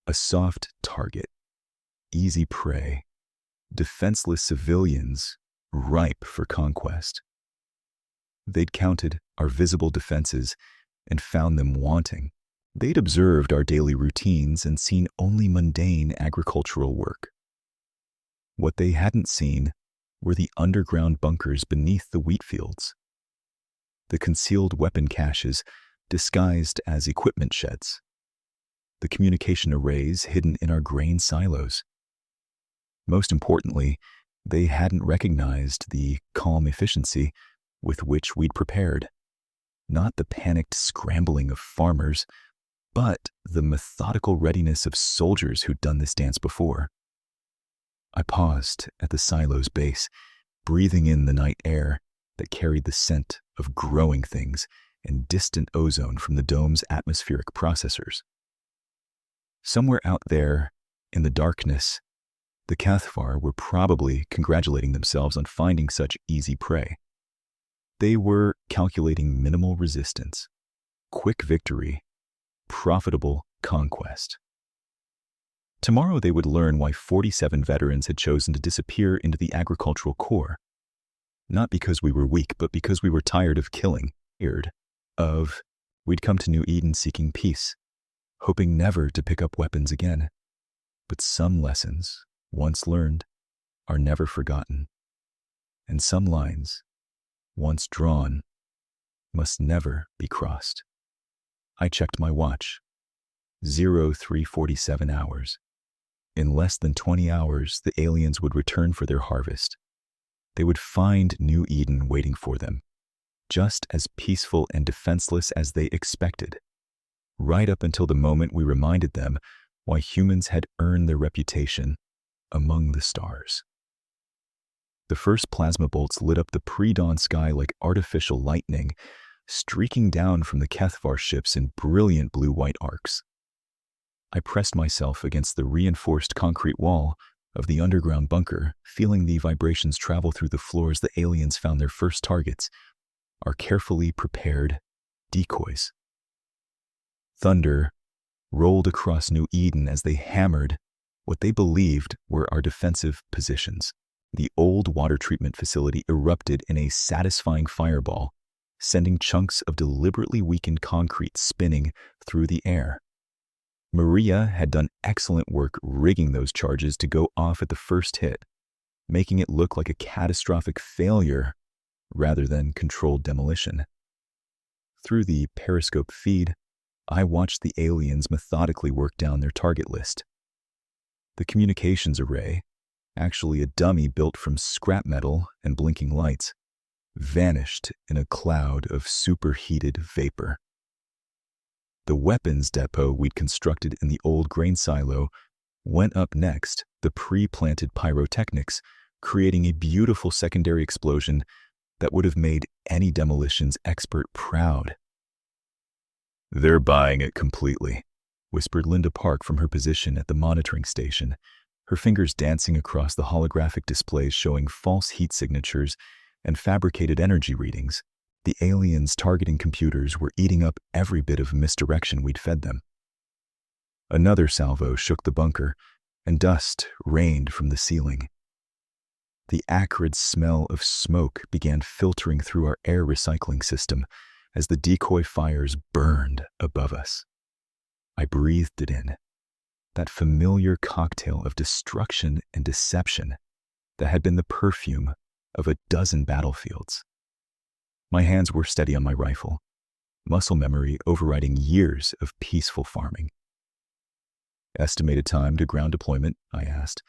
A soft target, easy prey, defenseless civilians ripe for conquest. They'd counted our visible defenses and found them wanting. They'd observed our daily routines and seen only mundane agricultural work. What they hadn't seen were the underground bunkers beneath the wheat fields, the concealed weapon caches disguised as equipment sheds, the communication arrays hidden in our grain silos. Most importantly, they hadn't recognized the calm efficiency with which we'd prepared, not the panicked scrambling of farmers, but the methodical readiness of soldiers who'd done this dance before. I paused at the silo's base, breathing in the night air that carried the scent of growing things and distant ozone from the dome's atmospheric processors. Somewhere out there, in the darkness, the Cathvar were probably congratulating themselves on finding such easy prey. They were calculating minimal resistance, quick victory, profitable conquest. Tomorrow they would learn why 47 veterans had chosen to disappear into the agricultural core. Not because we were weak, but because we were tired of killing, we'd come to New Eden seeking peace, hoping never to pick up weapons again. But some lessons, once learned, are never forgotten. And some lines, once drawn, must never be crossed. I checked my watch. 0347 hours. In less than 20 hours, the aliens would return for their harvest. They would find New Eden waiting for them, just as peaceful and defenseless as they expected, right up until the moment we reminded them why humans had earned their reputation among the stars. The first plasma bolts lit up the pre-dawn sky like artificial lightning, streaking down from the Cathvar ships in brilliant blue-white arcs. I pressed myself against the reinforced concrete wall of the underground bunker, feeling the vibrations travel through the floors the aliens found their first targets, our carefully prepared decoys. Thunder rolled across New Eden as they hammered what they believed were our defensive positions. The old water treatment facility erupted in a satisfying fireball, sending chunks of deliberately weakened concrete spinning through the air. Maria had done excellent work rigging those charges to go off at the first hit, making it look like a catastrophic failure rather than controlled demolition. Through the periscope feed, I watched the aliens methodically work down their target list. The communications array, actually a dummy built from scrap metal and blinking lights, vanished in a cloud of superheated vapor. The weapons depot we'd constructed in the old grain silo went up next, the pre-planted pyrotechnics, creating a beautiful secondary explosion that would have made any demolitions expert proud. "They're buying it completely," whispered Linda Park from her position at the monitoring station, her fingers dancing across the holographic displays showing false heat signatures and fabricated energy readings. The aliens' targeting computers were eating up every bit of misdirection we'd fed them. Another salvo shook the bunker, and dust rained from the ceiling. The acrid smell of smoke began filtering through our air recycling system as the decoy fires burned above us. I breathed it in, that familiar cocktail of destruction and deception that had been the perfume of a dozen battlefields. My hands were steady on my rifle, muscle memory overriding years of peaceful farming. "Estimated time to ground deployment?" I asked,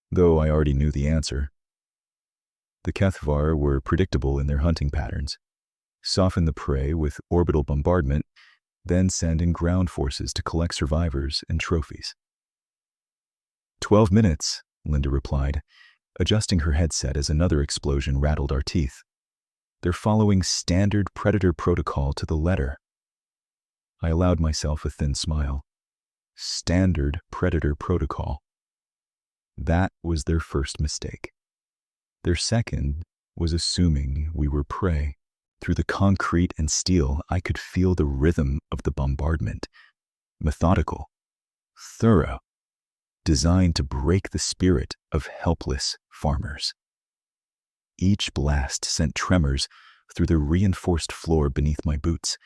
though I already knew the answer. The Cathvar were predictable in their hunting patterns. Soften the prey with orbital bombardment, then send in ground forces to collect survivors and trophies. 12 minutes, Linda replied, adjusting her headset as another explosion rattled our teeth. They're following standard predator protocol to the letter. I allowed myself a thin smile. Standard predator protocol. That was their first mistake. Their second was assuming we were prey. Through the concrete and steel, I could feel the rhythm of the bombardment. Methodical, thorough, designed to break the spirit of helpless farmers. Each blast sent tremors through the reinforced floor beneath my boots,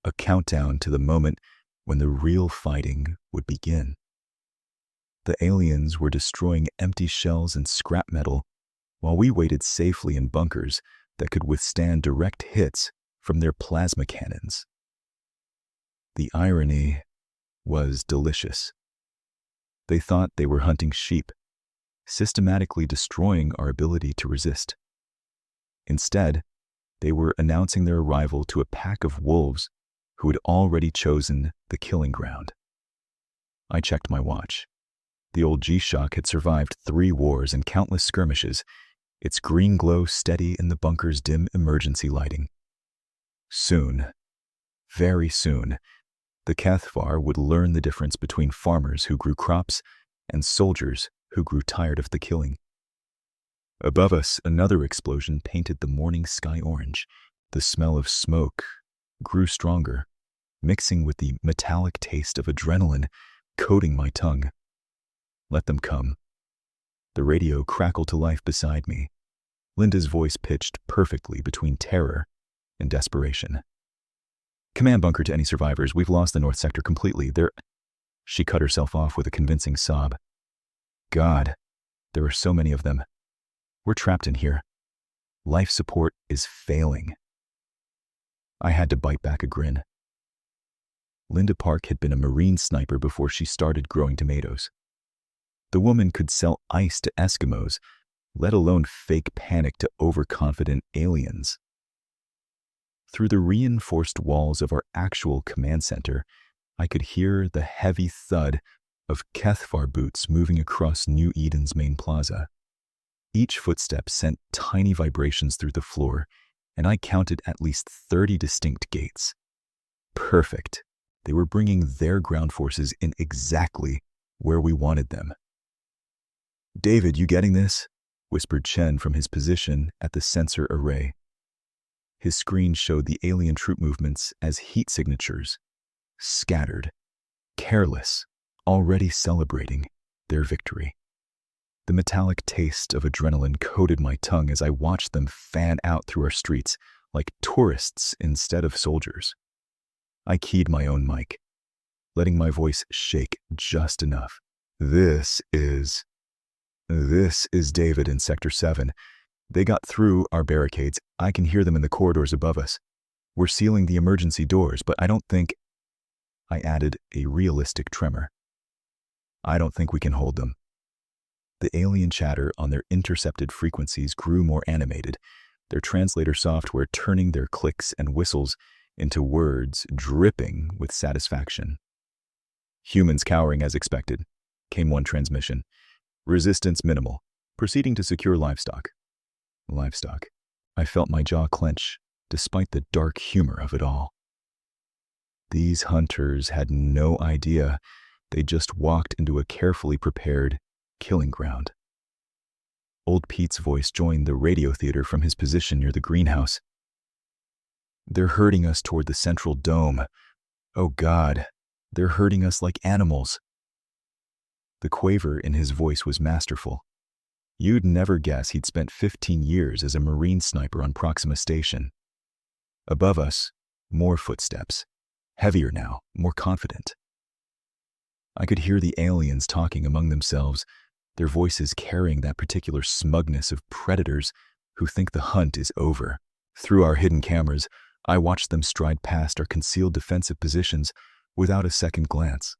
a countdown to the moment when the real fighting would begin. The aliens were destroying empty shells and scrap metal while we waited safely in bunkers that could withstand direct hits from their plasma cannons. The irony was delicious. They thought they were hunting sheep, systematically destroying our ability to resist. Instead, they were announcing their arrival to a pack of wolves who had already chosen the killing ground. I checked my watch. The old G-Shock had survived 3 wars and countless skirmishes, its green glow steady in the bunker's dim emergency lighting. Soon, Very soon, the HFY would learn the difference between farmers who grew crops and soldiers who grew tired of the killing. Above us, another explosion painted the morning sky orange. The smell of smoke grew stronger, mixing with the metallic taste of adrenaline coating my tongue. Let them come. The radio crackled to life beside me. Linda's voice pitched perfectly between terror and desperation. Command bunker to any survivors. We've lost the North Sector completely. She cut herself off with a convincing sob. God, there are so many of them. We're trapped in here. Life support is failing. I had to bite back a grin. Linda Park had been a Marine sniper before she started growing tomatoes. The woman could sell ice to Eskimos, let alone fake panic to overconfident aliens. Through the reinforced walls of our actual command center, I could hear the heavy thud of HFY boots moving across New Eden's main plaza. Each footstep sent tiny vibrations through the floor, and I counted at least 30 distinct gates. Perfect. They were bringing their ground forces in exactly where we wanted them. "David, you getting this?" whispered Chen from his position at the sensor array. His screen showed the alien troop movements as heat signatures, scattered, careless, already celebrating their victory. The metallic taste of adrenaline coated my tongue as I watched them fan out through our streets like tourists instead of soldiers. I keyed my own mic, letting my voice shake just enough. This is David in Sector 7. They got through our barricades. I can hear them in the corridors above us. We're sealing the emergency doors, but I don't think... I added a realistic tremor. I don't think we can hold them. The alien chatter on their intercepted frequencies grew more animated, their translator software turning their clicks and whistles into words dripping with satisfaction. "Humans cowering as expected," came one transmission. "Resistance minimal. Proceeding to secure livestock." Livestock. I felt my jaw clench, despite the dark humor of it all. These hunters had no idea they just walked into a carefully prepared killing ground. Old Pete's voice joined the radio theater from his position near the greenhouse. "They're herding us toward the central dome. Oh God, they're herding us like animals." The quaver in his voice was masterful. You'd never guess he'd spent 15 years as a Marine sniper on Proxima Station. Above us, more footsteps. Heavier now, more confident. I could hear the aliens talking among themselves, their voices carrying that particular smugness of predators who think the hunt is over. Through our hidden cameras, I watched them stride past our concealed defensive positions without a second glance.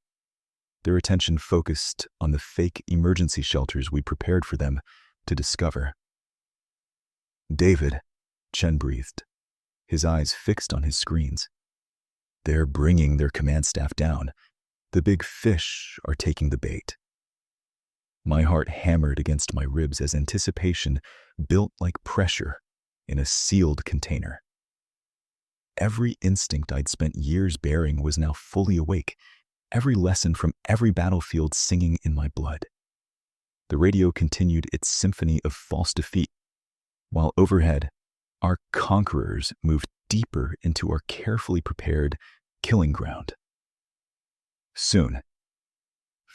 Their attention focused on the fake emergency shelters we prepared for them to discover. "David," Chen breathed, his eyes fixed on his screens. "They're bringing their command staff down. The big fish are taking the bait." My heart hammered against my ribs as anticipation built like pressure in a sealed container. Every instinct I'd spent years bearing was now fully awake, every lesson from every battlefield singing in my blood. The radio continued its symphony of false defeat, while overhead, our conquerors moved deeper into our carefully prepared killing ground. Soon,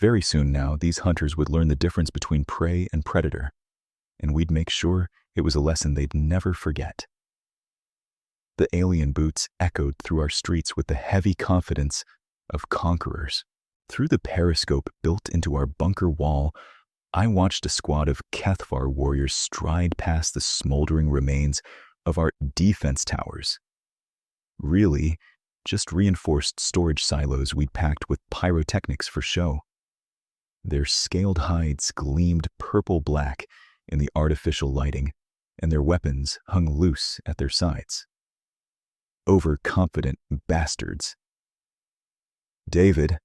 very soon now, these hunters would learn the difference between prey and predator, and we'd make sure it was a lesson they'd never forget. The alien boots echoed through our streets with the heavy confidence of conquerors. Through the periscope built into our bunker wall, I watched a squad of HFY warriors stride past the smoldering remains of our defense towers. Really, just reinforced storage silos we'd packed with pyrotechnics for show. Their scaled hides gleamed purple-black in the artificial lighting, and their weapons hung loose at their sides. Overconfident bastards. "David,"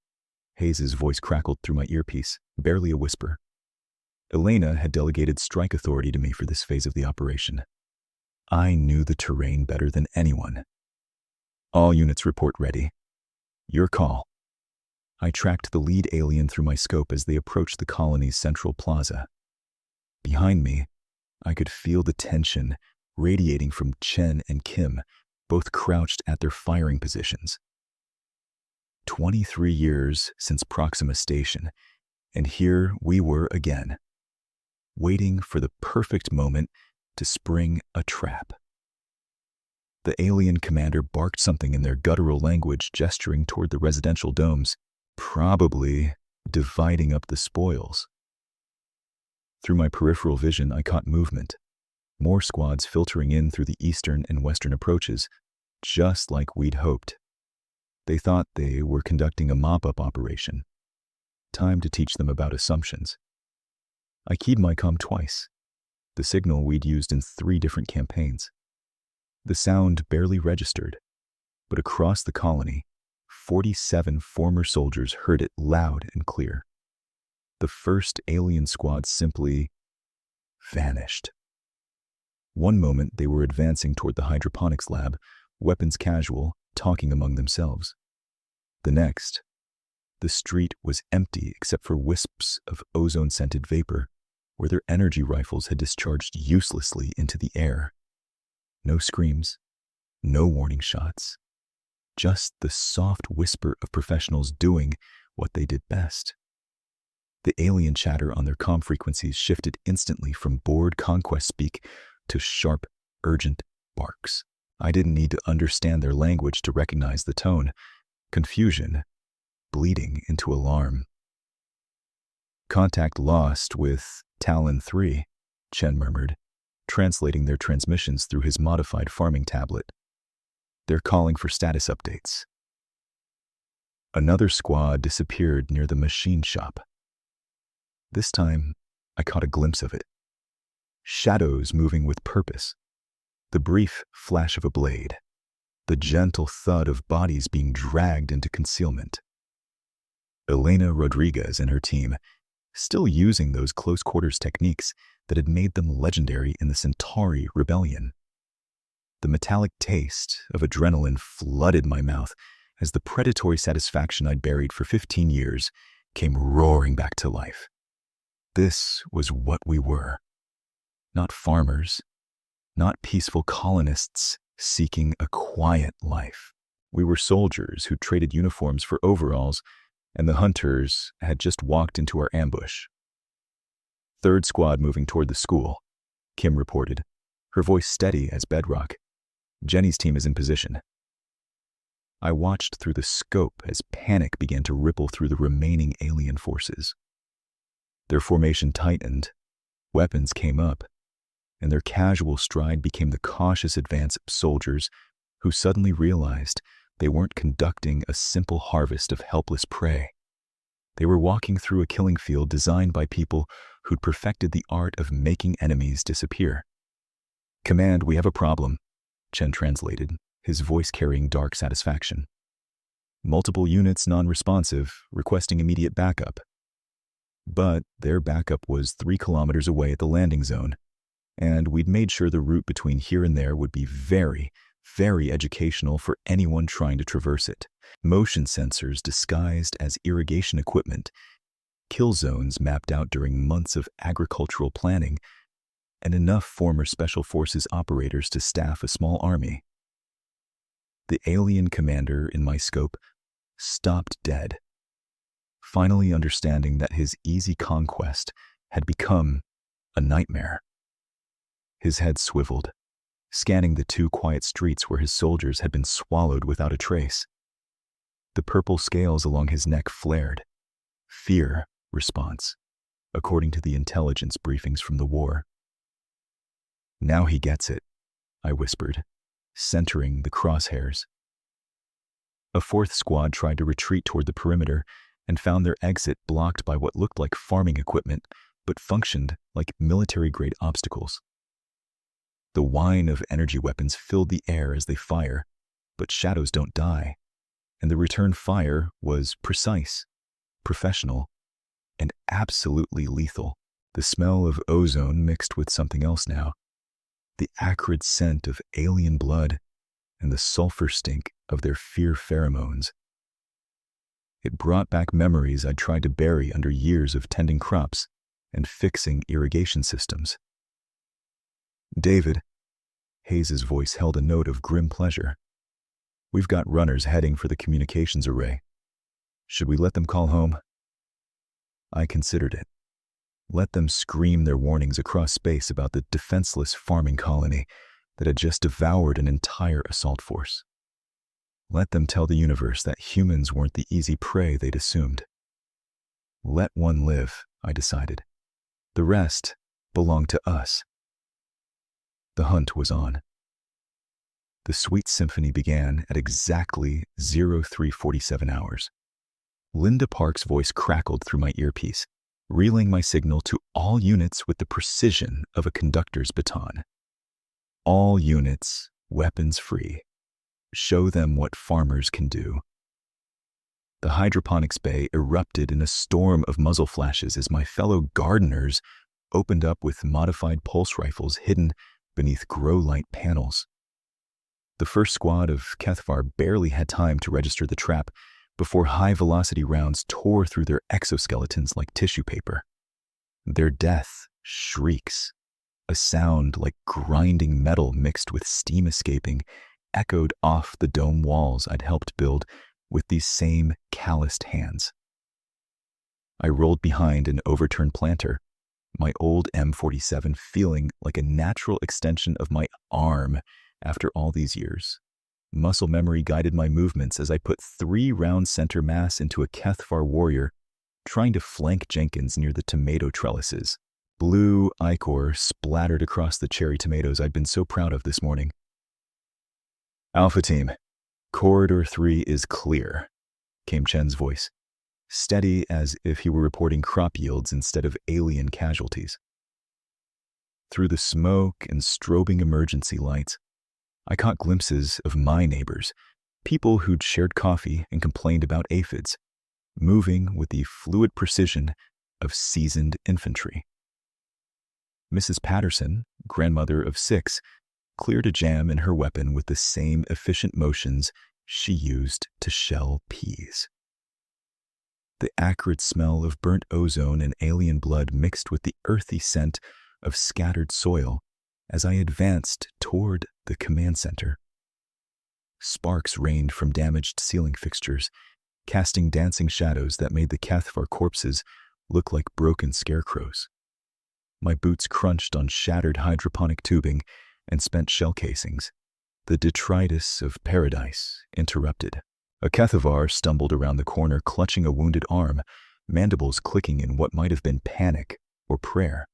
Hayes's voice crackled through my earpiece, barely a whisper. Elena had delegated strike authority to me for this phase of the operation. I knew the terrain better than anyone. All units report ready. Your call. I tracked the lead alien through my scope as they approached the colony's central plaza. Behind me, I could feel the tension radiating from Chen and Kim, both crouched at their firing positions. 23 years since Proxima Station, and here we were again, waiting for the perfect moment to spring a trap. The alien commander barked something in their guttural language, gesturing toward the residential domes, probably dividing up the spoils. Through my peripheral vision, I caught movement, more squads filtering in through the eastern and western approaches, just like we'd hoped. They thought they were conducting a mop-up operation. Time to teach them about assumptions. I keyed my comm twice, the signal we'd used in 3 different campaigns. The sound barely registered, but across the colony, 47 former soldiers heard it loud and clear. The first alien squad simply vanished. One moment they were advancing toward the hydroponics lab, weapons casual, talking among themselves. The next, the street was empty except for wisps of ozone-scented vapor, where their energy rifles had discharged uselessly into the air. No screams, no warning shots, just the soft whisper of professionals doing what they did best. The alien chatter on their comm frequencies shifted instantly from bored conquest speak to sharp, urgent barks. I didn't need to understand their language to recognize the tone. Confusion, bleeding into alarm. Contact lost with Talon 3, Chen murmured, translating their transmissions through his modified farming tablet. They're calling for status updates. Another squad disappeared near the machine shop. This time, I caught a glimpse of it. Shadows moving with purpose. The brief flash of a blade. The gentle thud of bodies being dragged into concealment. Elena Rodriguez and her team, still using those close-quarters techniques that had made them legendary in the Centauri Rebellion. The metallic taste of adrenaline flooded my mouth as the predatory satisfaction I'd buried for 15 years came roaring back to life. This was what we were. Not farmers, not peaceful colonists seeking a quiet life. We were soldiers who traded uniforms for overalls, and the hunters had just walked into our ambush. Third squad moving toward the school, Kim reported, her voice steady as bedrock. Jenny's team is in position. I watched through the scope as panic began to ripple through the remaining alien forces. Their formation tightened, weapons came up, and their casual stride became the cautious advance of soldiers who suddenly realized they weren't conducting a simple harvest of helpless prey. They were walking through a killing field designed by people who'd perfected the art of making enemies disappear. "Command, we have a problem," Chen translated, his voice carrying dark satisfaction. "Multiple units non-responsive, requesting immediate backup." But their backup was 3 kilometers away at the landing zone, and we'd made sure the route between here and there would be very, very educational for anyone trying to traverse it. Motion sensors disguised as irrigation equipment, kill zones mapped out during months of agricultural planning, and enough former Special Forces operators to staff a small army. The alien commander in my scope stopped dead, finally understanding that his easy conquest had become a nightmare. His head swiveled, scanning the 2 quiet streets where his soldiers had been swallowed without a trace. The purple scales along his neck flared. Fear response, according to the intelligence briefings from the war. "Now he gets it," I whispered, centering the crosshairs. A 4th squad tried to retreat toward the perimeter and found their exit blocked by what looked like farming equipment, but functioned like military-grade obstacles. The whine of energy weapons filled the air as they fire, but shadows don't die, and the return fire was precise, professional, and absolutely lethal. The smell of ozone mixed with something else now, the acrid scent of alien blood and the sulfur stink of their fear pheromones. It brought back memories I'd tried to bury under years of tending crops and fixing irrigation systems. "David," Hayes's voice held a note of grim pleasure. "We've got runners heading for the communications array. Should we let them call home?" I considered it. Let them scream their warnings across space about the defenseless farming colony that had just devoured an entire assault force. Let them tell the universe that humans weren't the easy prey they'd assumed. Let one live, I decided. The rest belonged to us. The hunt was on. The sweet symphony began at exactly 0347 hours. Linda Park's voice crackled through my earpiece, relaying my signal to all units with the precision of a conductor's baton. All units, weapons free. Show them what farmers can do. The hydroponics bay erupted in a storm of muzzle flashes as my fellow gardeners opened up with modified pulse rifles hidden beneath grow light panels. The first squad of Kethvar barely had time to register the trap before high-velocity rounds tore through their exoskeletons like tissue paper. Their death shrieks, a sound like grinding metal mixed with steam escaping, echoed off the dome walls I'd helped build with these same calloused hands. I rolled behind an overturned planter, my old M47 feeling like a natural extension of my arm after all these years. Muscle memory guided my movements as I put 3 round center mass into a Kethvar warrior, trying to flank Jenkins near the tomato trellises. Blue ichor splattered across the cherry tomatoes I'd been so proud of this morning. "Alpha Team, Corridor 3 is clear," came Chen's voice, steady as if he were reporting crop yields instead of alien casualties. Through the smoke and strobing emergency lights, I caught glimpses of my neighbors, people who'd shared coffee and complained about aphids, moving with the fluid precision of seasoned infantry. Mrs. Patterson, grandmother of 6, cleared a jam in her weapon with the same efficient motions she used to shell peas. The acrid smell of burnt ozone and alien blood mixed with the earthy scent of scattered soil as I advanced toward the command center. Sparks rained from damaged ceiling fixtures, casting dancing shadows that made the Kethvar corpses look like broken scarecrows. My boots crunched on shattered hydroponic tubing and spent shell casings. The detritus of paradise interrupted. A Kethvar stumbled around the corner clutching a wounded arm, mandibles clicking in what might have been panic or prayer.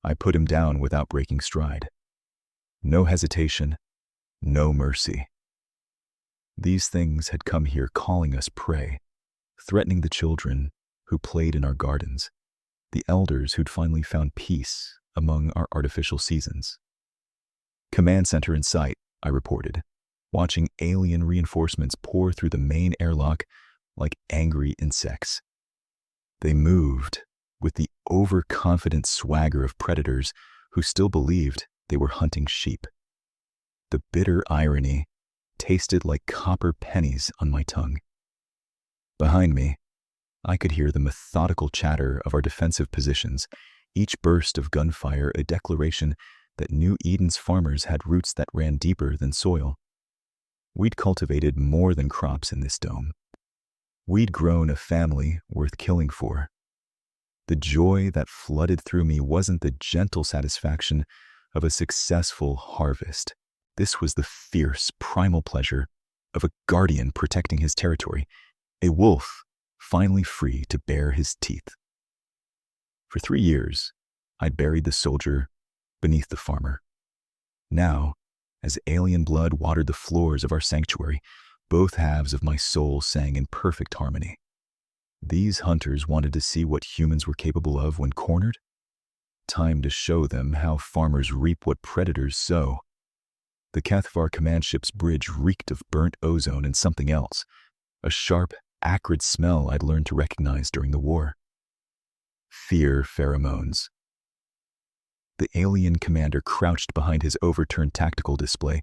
I put him down without breaking stride. No hesitation, no mercy. These things had come here calling us prey, threatening the children who played in our gardens, the elders who'd finally found peace among our artificial seasons. "Command center in sight," I reported, watching alien reinforcements pour through the main airlock like angry insects. They moved with the overconfident swagger of predators who still believed they were hunting sheep. The bitter irony tasted like copper pennies on my tongue. Behind me, I could hear the methodical chatter of our defensive positions, each burst of gunfire a declaration that New Eden's farmers had roots that ran deeper than soil. We'd cultivated more than crops in this dome. We'd grown a family worth killing for. The joy that flooded through me wasn't the gentle satisfaction of a successful harvest. This was the fierce, primal pleasure of a guardian protecting his territory, a wolf finally free to bare his teeth. For 3 years, I'd buried the soldier beneath the farmer. Now, as alien blood watered the floors of our sanctuary, both halves of my soul sang in perfect harmony. These hunters wanted to see what humans were capable of when cornered. Time to show them how farmers reap what predators sow. The Kethvar command ship's bridge reeked of burnt ozone and something else, a sharp, acrid smell I'd learned to recognize during the war. Fear pheromones. The alien commander crouched behind his overturned tactical display,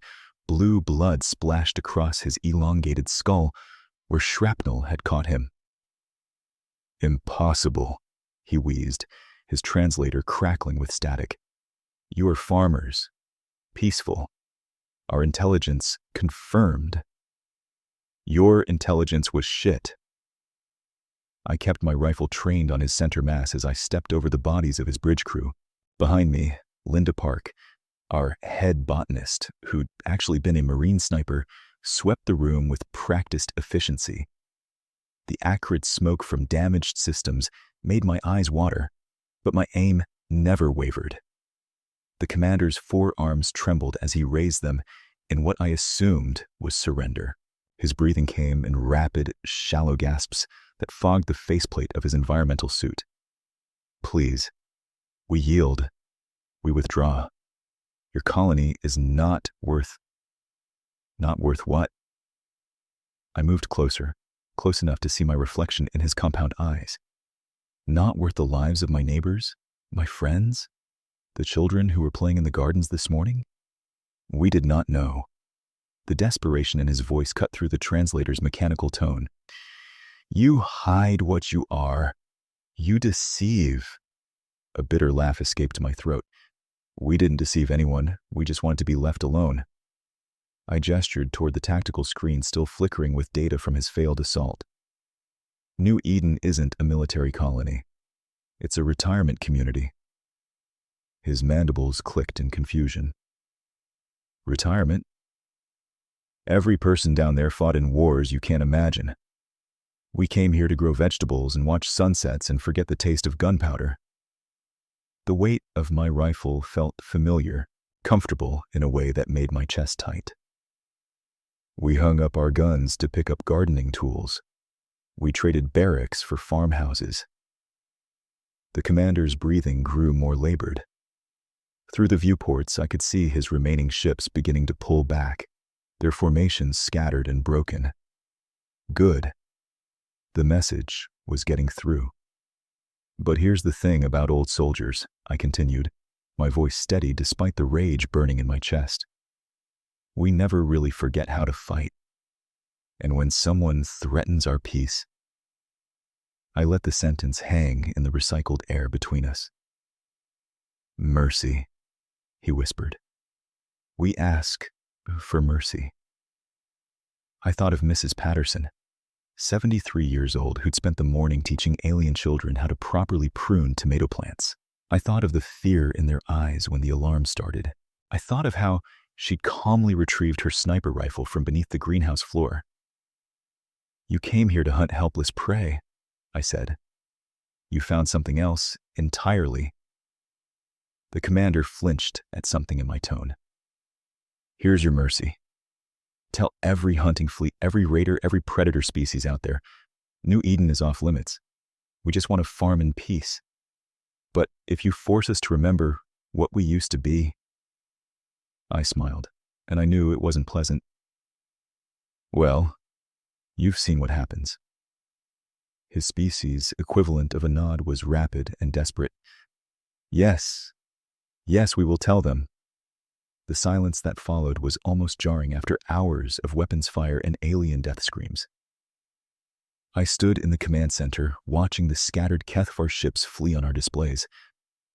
Blue blood splashed across his elongated skull where shrapnel had caught him. "Impossible," he wheezed, his translator crackling with static. "You are farmers. Peaceful. Our intelligence confirmed. Your intelligence was shit." I kept my rifle trained on his center mass as I stepped over the bodies of his bridge crew. Behind me, Linda Park, our head botanist, who'd actually been a Marine sniper, swept the room with practiced efficiency. The acrid smoke from damaged systems made my eyes water, but my aim never wavered. The commander's forearms trembled as he raised them in what I assumed was surrender. His breathing came in rapid, shallow gasps that fogged the faceplate of his environmental suit. "Please, we yield. We withdraw. Your colony is not worth..." "Not worth what?" I moved closer, close enough to see my reflection in his compound eyes. "Not worth the lives of my neighbors, my friends, the children who were playing in the gardens this morning?" We did not know. The desperation in his voice cut through the translator's mechanical tone. "You hide what you are. You deceive." A bitter laugh escaped my throat. "We didn't deceive anyone. We just wanted to be left alone." I gestured toward the tactical screen still flickering with data from his failed assault. New Eden isn't a military colony. It's a retirement community. His mandibles clicked in confusion. "Retirement? Every person down there fought in wars you can't imagine. We came here to grow vegetables and watch sunsets and forget the taste of gunpowder." The weight of my rifle felt familiar, comfortable in a way that made my chest tight. "We hung up our guns to pick up gardening tools. We traded barracks for farmhouses." The commander's breathing grew more labored. Through the viewports, I could see his remaining ships beginning to pull back, their formations scattered and broken. Good. The message was getting through. "But here's the thing about old soldiers," I continued, my voice steady despite the rage burning in my chest. "We never really forget how to fight. And when someone threatens our peace..." I let the sentence hang in the recycled air between us. "Mercy," he whispered. "We ask for mercy." I thought of Mrs. Patterson, 73 years old, who'd spent the morning teaching alien children how to properly prune tomato plants. I thought of the fear in their eyes when the alarm started. I thought of how she'd calmly retrieved her sniper rifle from beneath the greenhouse floor. "You came here to hunt helpless prey," I said. "You found something else entirely." The commander flinched at something in my tone. "Here's your mercy. Tell every hunting fleet, every raider, every predator species out there, New Eden is off limits. We just want to farm in peace. But if you force us to remember what we used to be..." I smiled, and I knew it wasn't pleasant. "Well, you've seen what happens." His species' equivalent of a nod was rapid and desperate. Yes, we will tell them." The silence that followed was almost jarring after hours of weapons fire and alien death screams. I stood in the command center, watching the scattered Kethvar ships flee on our displays,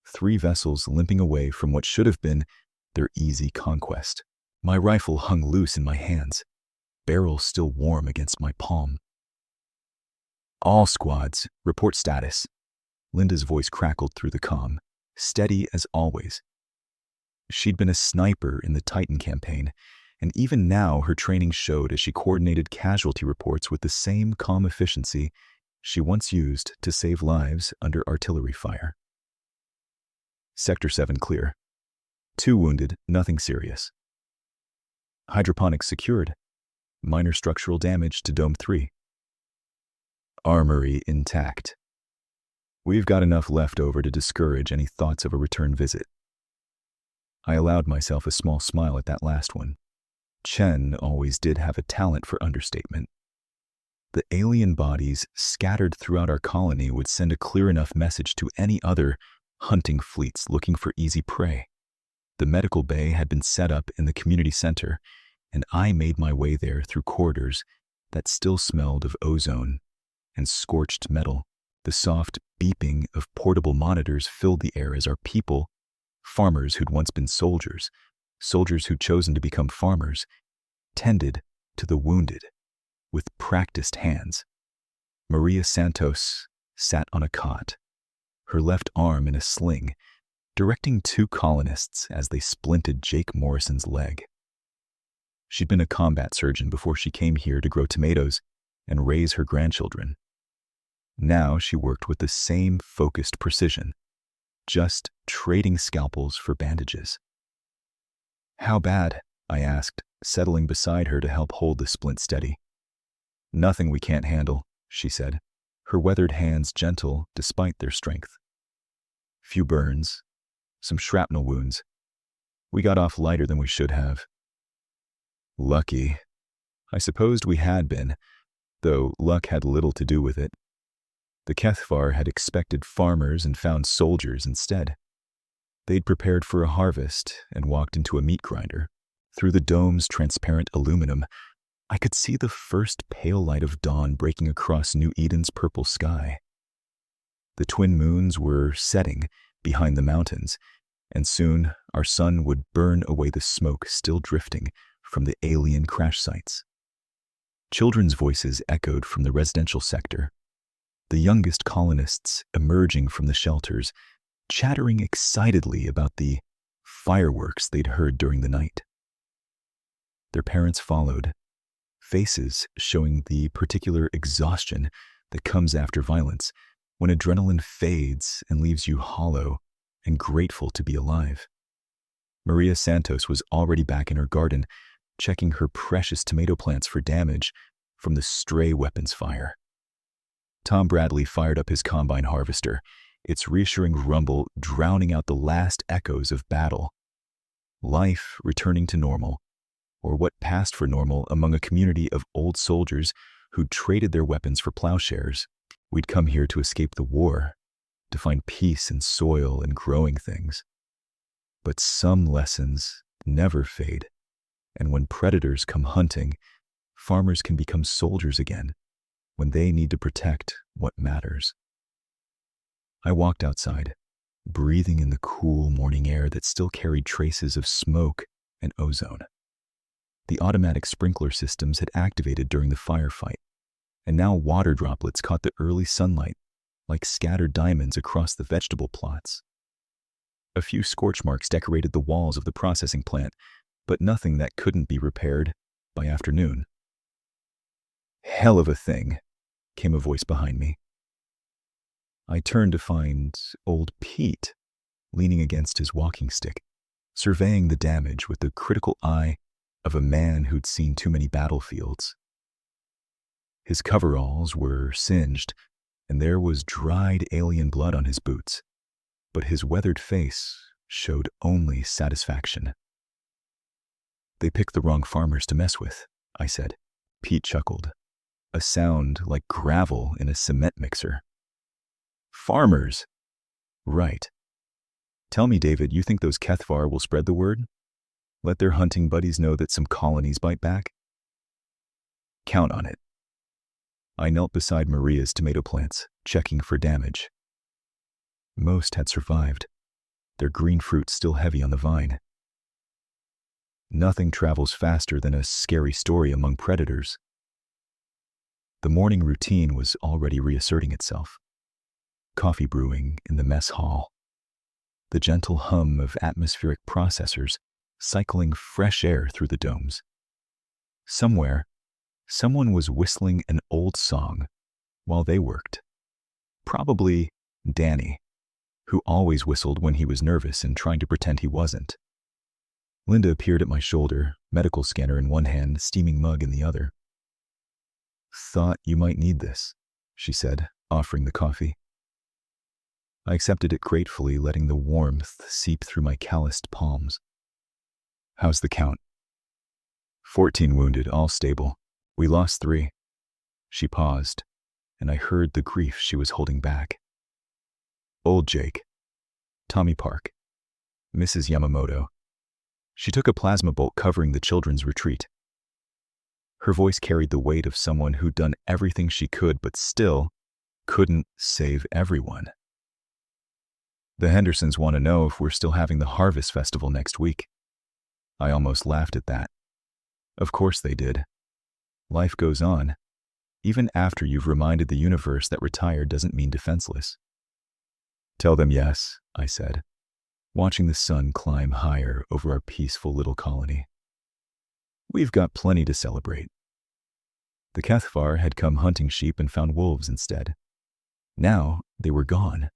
3 vessels limping away from what should have been their easy conquest. My rifle hung loose in my hands, barrel still warm against my palm. "All squads, report status." Linda's voice crackled through the comm, steady as always. She'd been a sniper in the Titan campaign, and even now her training showed as she coordinated casualty reports with the same calm efficiency she once used to save lives under artillery fire. "Sector 7 clear. 2 wounded, nothing serious. Hydroponics secured. Minor structural damage to Dome 3. Armory intact. We've got enough left over to discourage any thoughts of a return visit." I allowed myself a small smile at that last one. Chen always did have a talent for understatement. The alien bodies scattered throughout our colony would send a clear enough message to any other hunting fleets looking for easy prey. The medical bay had been set up in the community center, and I made my way there through corridors that still smelled of ozone and scorched metal. The soft beeping of portable monitors filled the air as our people, farmers who'd once been soldiers, soldiers who'd chosen to become farmers, tended to the wounded with practiced hands. Maria Santos sat on a cot, her left arm in a sling, directing two colonists as they splinted Jake Morrison's leg. She'd been a combat surgeon before she came here to grow tomatoes and raise her grandchildren. Now she worked with the same focused precision, just trading scalpels for bandages. "How bad?" I asked, settling beside her to help hold the splint steady. "Nothing we can't handle," she said, her weathered hands gentle despite their strength. "Few burns, some shrapnel wounds. We got off lighter than we should have." Lucky. I supposed we had been, though luck had little to do with it. The Kethvar had expected farmers and found soldiers instead. They'd prepared for a harvest and walked into a meat grinder. Through the dome's transparent aluminum, I could see the first pale light of dawn breaking across New Eden's purple sky. The twin moons were setting behind the mountains, and soon our sun would burn away the smoke still drifting from the alien crash sites. Children's voices echoed from the residential sector, the youngest colonists emerging from the shelters, chattering excitedly about the fireworks they'd heard during the night. Their parents followed, faces showing the particular exhaustion that comes after violence, when adrenaline fades and leaves you hollow and grateful to be alive. Maria Santos was already back in her garden, checking her precious tomato plants for damage from the stray weapons fire. Tom Bradley fired up his combine harvester, its reassuring rumble drowning out the last echoes of battle. Life returning to normal, or what passed for normal among a community of old soldiers who'd traded their weapons for plowshares. We'd come here to escape the war, to find peace in soil and growing things. But some lessons never fade, and when predators come hunting, farmers can become soldiers again when they need to protect what matters. I walked outside, breathing in the cool morning air that still carried traces of smoke and ozone. The automatic sprinkler systems had activated during the firefight, and now water droplets caught the early sunlight like scattered diamonds across the vegetable plots. A few scorch marks decorated the walls of the processing plant, but nothing that couldn't be repaired by afternoon. "Hell of a thing," came a voice behind me. I turned to find old Pete leaning against his walking stick, surveying the damage with the critical eye of a man who'd seen too many battlefields. His coveralls were singed, and there was dried alien blood on his boots, but his weathered face showed only satisfaction. "They picked the wrong farmers to mess with," I said. Pete chuckled, a sound like gravel in a cement mixer. "Farmers?" "Right. Tell me, David, you think those Kethvar will spread the word? Let their hunting buddies know that some colonies bite back?" "Count on it." I knelt beside Maria's tomato plants, checking for damage. Most had survived, their green fruit still heavy on the vine. Nothing travels faster than a scary story among predators. The morning routine was already reasserting itself. Coffee brewing in the mess hall. The gentle hum of atmospheric processors cycling fresh air through the domes. Somewhere, someone was whistling an old song while they worked. Probably Danny, who always whistled when he was nervous and trying to pretend he wasn't. Linda appeared at my shoulder, medical scanner in one hand, steaming mug in the other. "Thought you might need this," she said, offering the coffee. I accepted it gratefully, letting the warmth seep through my calloused palms. "How's the count?" 14 wounded, all stable. We lost 3. She paused, and I heard the grief she was holding back. Old Jake, Tommy Park, Mrs. Yamamoto. She took a plasma bolt covering the children's retreat. Her voice carried the weight of someone who'd done everything she could but still couldn't save everyone. The Hendersons want to know if we're still having the Harvest Festival next week. I almost laughed at that. Of course they did. Life goes on, even after you've reminded the universe that retired doesn't mean defenseless. Tell them yes, I said, watching the sun climb higher over our peaceful little colony. We've got plenty to celebrate. The Cathvar had come hunting sheep and found wolves instead. Now they were gone,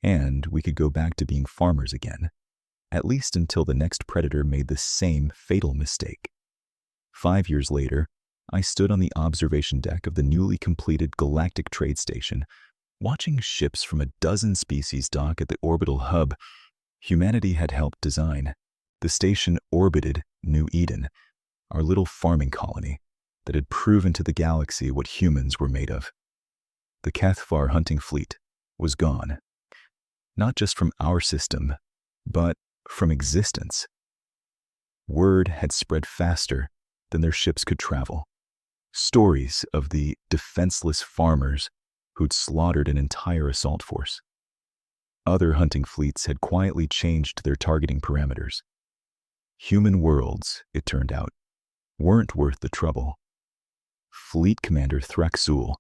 and we could go back to being farmers again, at least until the next predator made the same fatal mistake. 5 years later, I stood on the observation deck of the newly completed Galactic Trade Station, watching ships from a dozen species dock at the orbital hub humanity had helped design. The station orbited New Eden, our little farming colony that had proven to the galaxy what humans were made of. The Cathvar hunting fleet was gone, not just from our system, but from existence. Word had spread faster than their ships could travel. Stories of the defenseless farmers who'd slaughtered an entire assault force. Other hunting fleets had quietly changed their targeting parameters. Human worlds, it turned out, weren't worth the trouble. Fleet Commander Thraxul,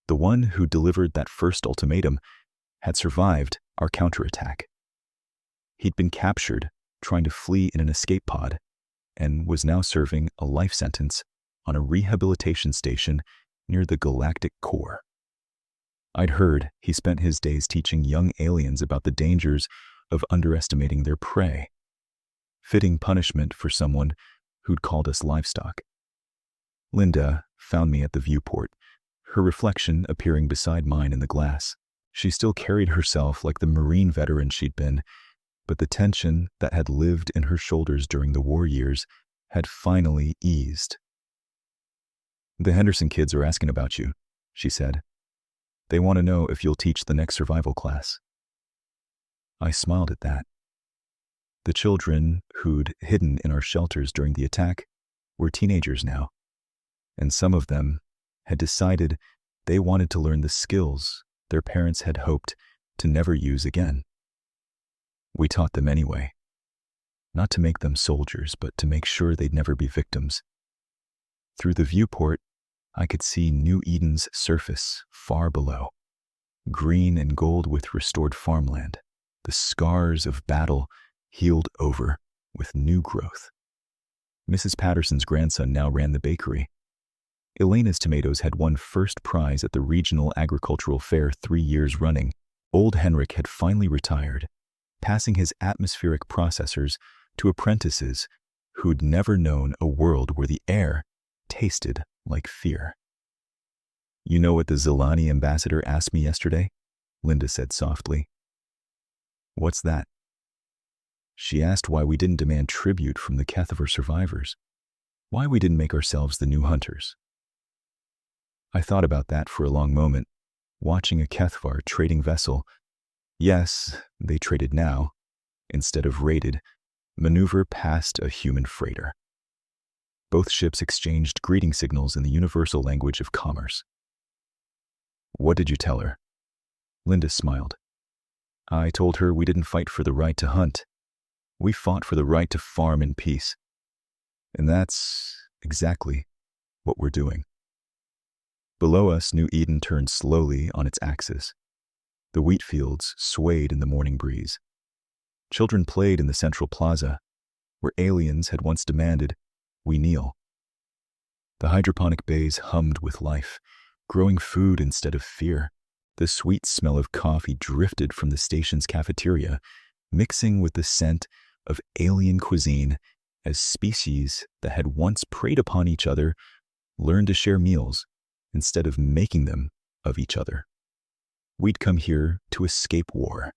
the one who delivered that first ultimatum, had survived our counterattack. He'd been captured trying to flee in an escape pod and was now serving a life sentence on a rehabilitation station near the galactic core. I'd heard he spent his days teaching young aliens about the dangers of underestimating their prey. Fitting punishment for someone who'd called us livestock. Linda found me at the viewport, her reflection appearing beside mine in the glass. She still carried herself like the Marine veteran she'd been, but the tension that had lived in her shoulders during the war years had finally eased. "The Henderson kids are asking about you," she said. "They want to know if you'll teach the next survival class." I smiled at that. The children who'd hidden in our shelters during the attack were teenagers now, and some of them had decided they wanted to learn the skills their parents had hoped to never use again. We taught them anyway, not to make them soldiers, but to make sure they'd never be victims. Through the viewport, I could see New Eden's surface far below, green and gold with restored farmland, the scars of battle healed over with new growth. Mrs. Patterson's grandson now ran the bakery. Elena's tomatoes had won first prize at the regional agricultural fair 3 years running. Old Henrik had finally retired, passing his atmospheric processors to apprentices who'd never known a world where the air tasted like fear. "You know what the Zelani ambassador asked me yesterday?" Linda said softly. "What's that?" She asked why we didn't demand tribute from the Cathvar survivors, why we didn't make ourselves the new hunters. I thought about that for a long moment, watching a Cathvar trading vessel, yes, they traded now, instead of raided, maneuver past a human freighter. Both ships exchanged greeting signals in the universal language of commerce. "What did you tell her?" Linda smiled. "I told her we didn't fight for the right to hunt. We fought for the right to farm in peace. And that's exactly what we're doing." Below us, New Eden turned slowly on its axis. The wheat fields swayed in the morning breeze. Children played in the central plaza, where aliens had once demanded we kneel. The hydroponic bays hummed with life, growing food instead of fear. The sweet smell of coffee drifted from the station's cafeteria, mixing with the scent of alien cuisine as species that had once preyed upon each other learned to share meals instead of making them of each other. We'd come here to escape war,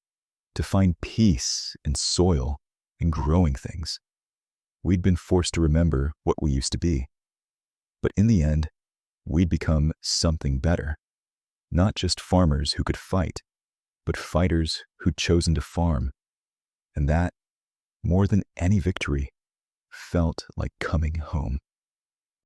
to find peace in soil and growing things. We'd been forced to remember what we used to be. But in the end, we'd become something better. Not just farmers who could fight, but fighters who'd chosen to farm. And that, more than any victory, felt like coming home.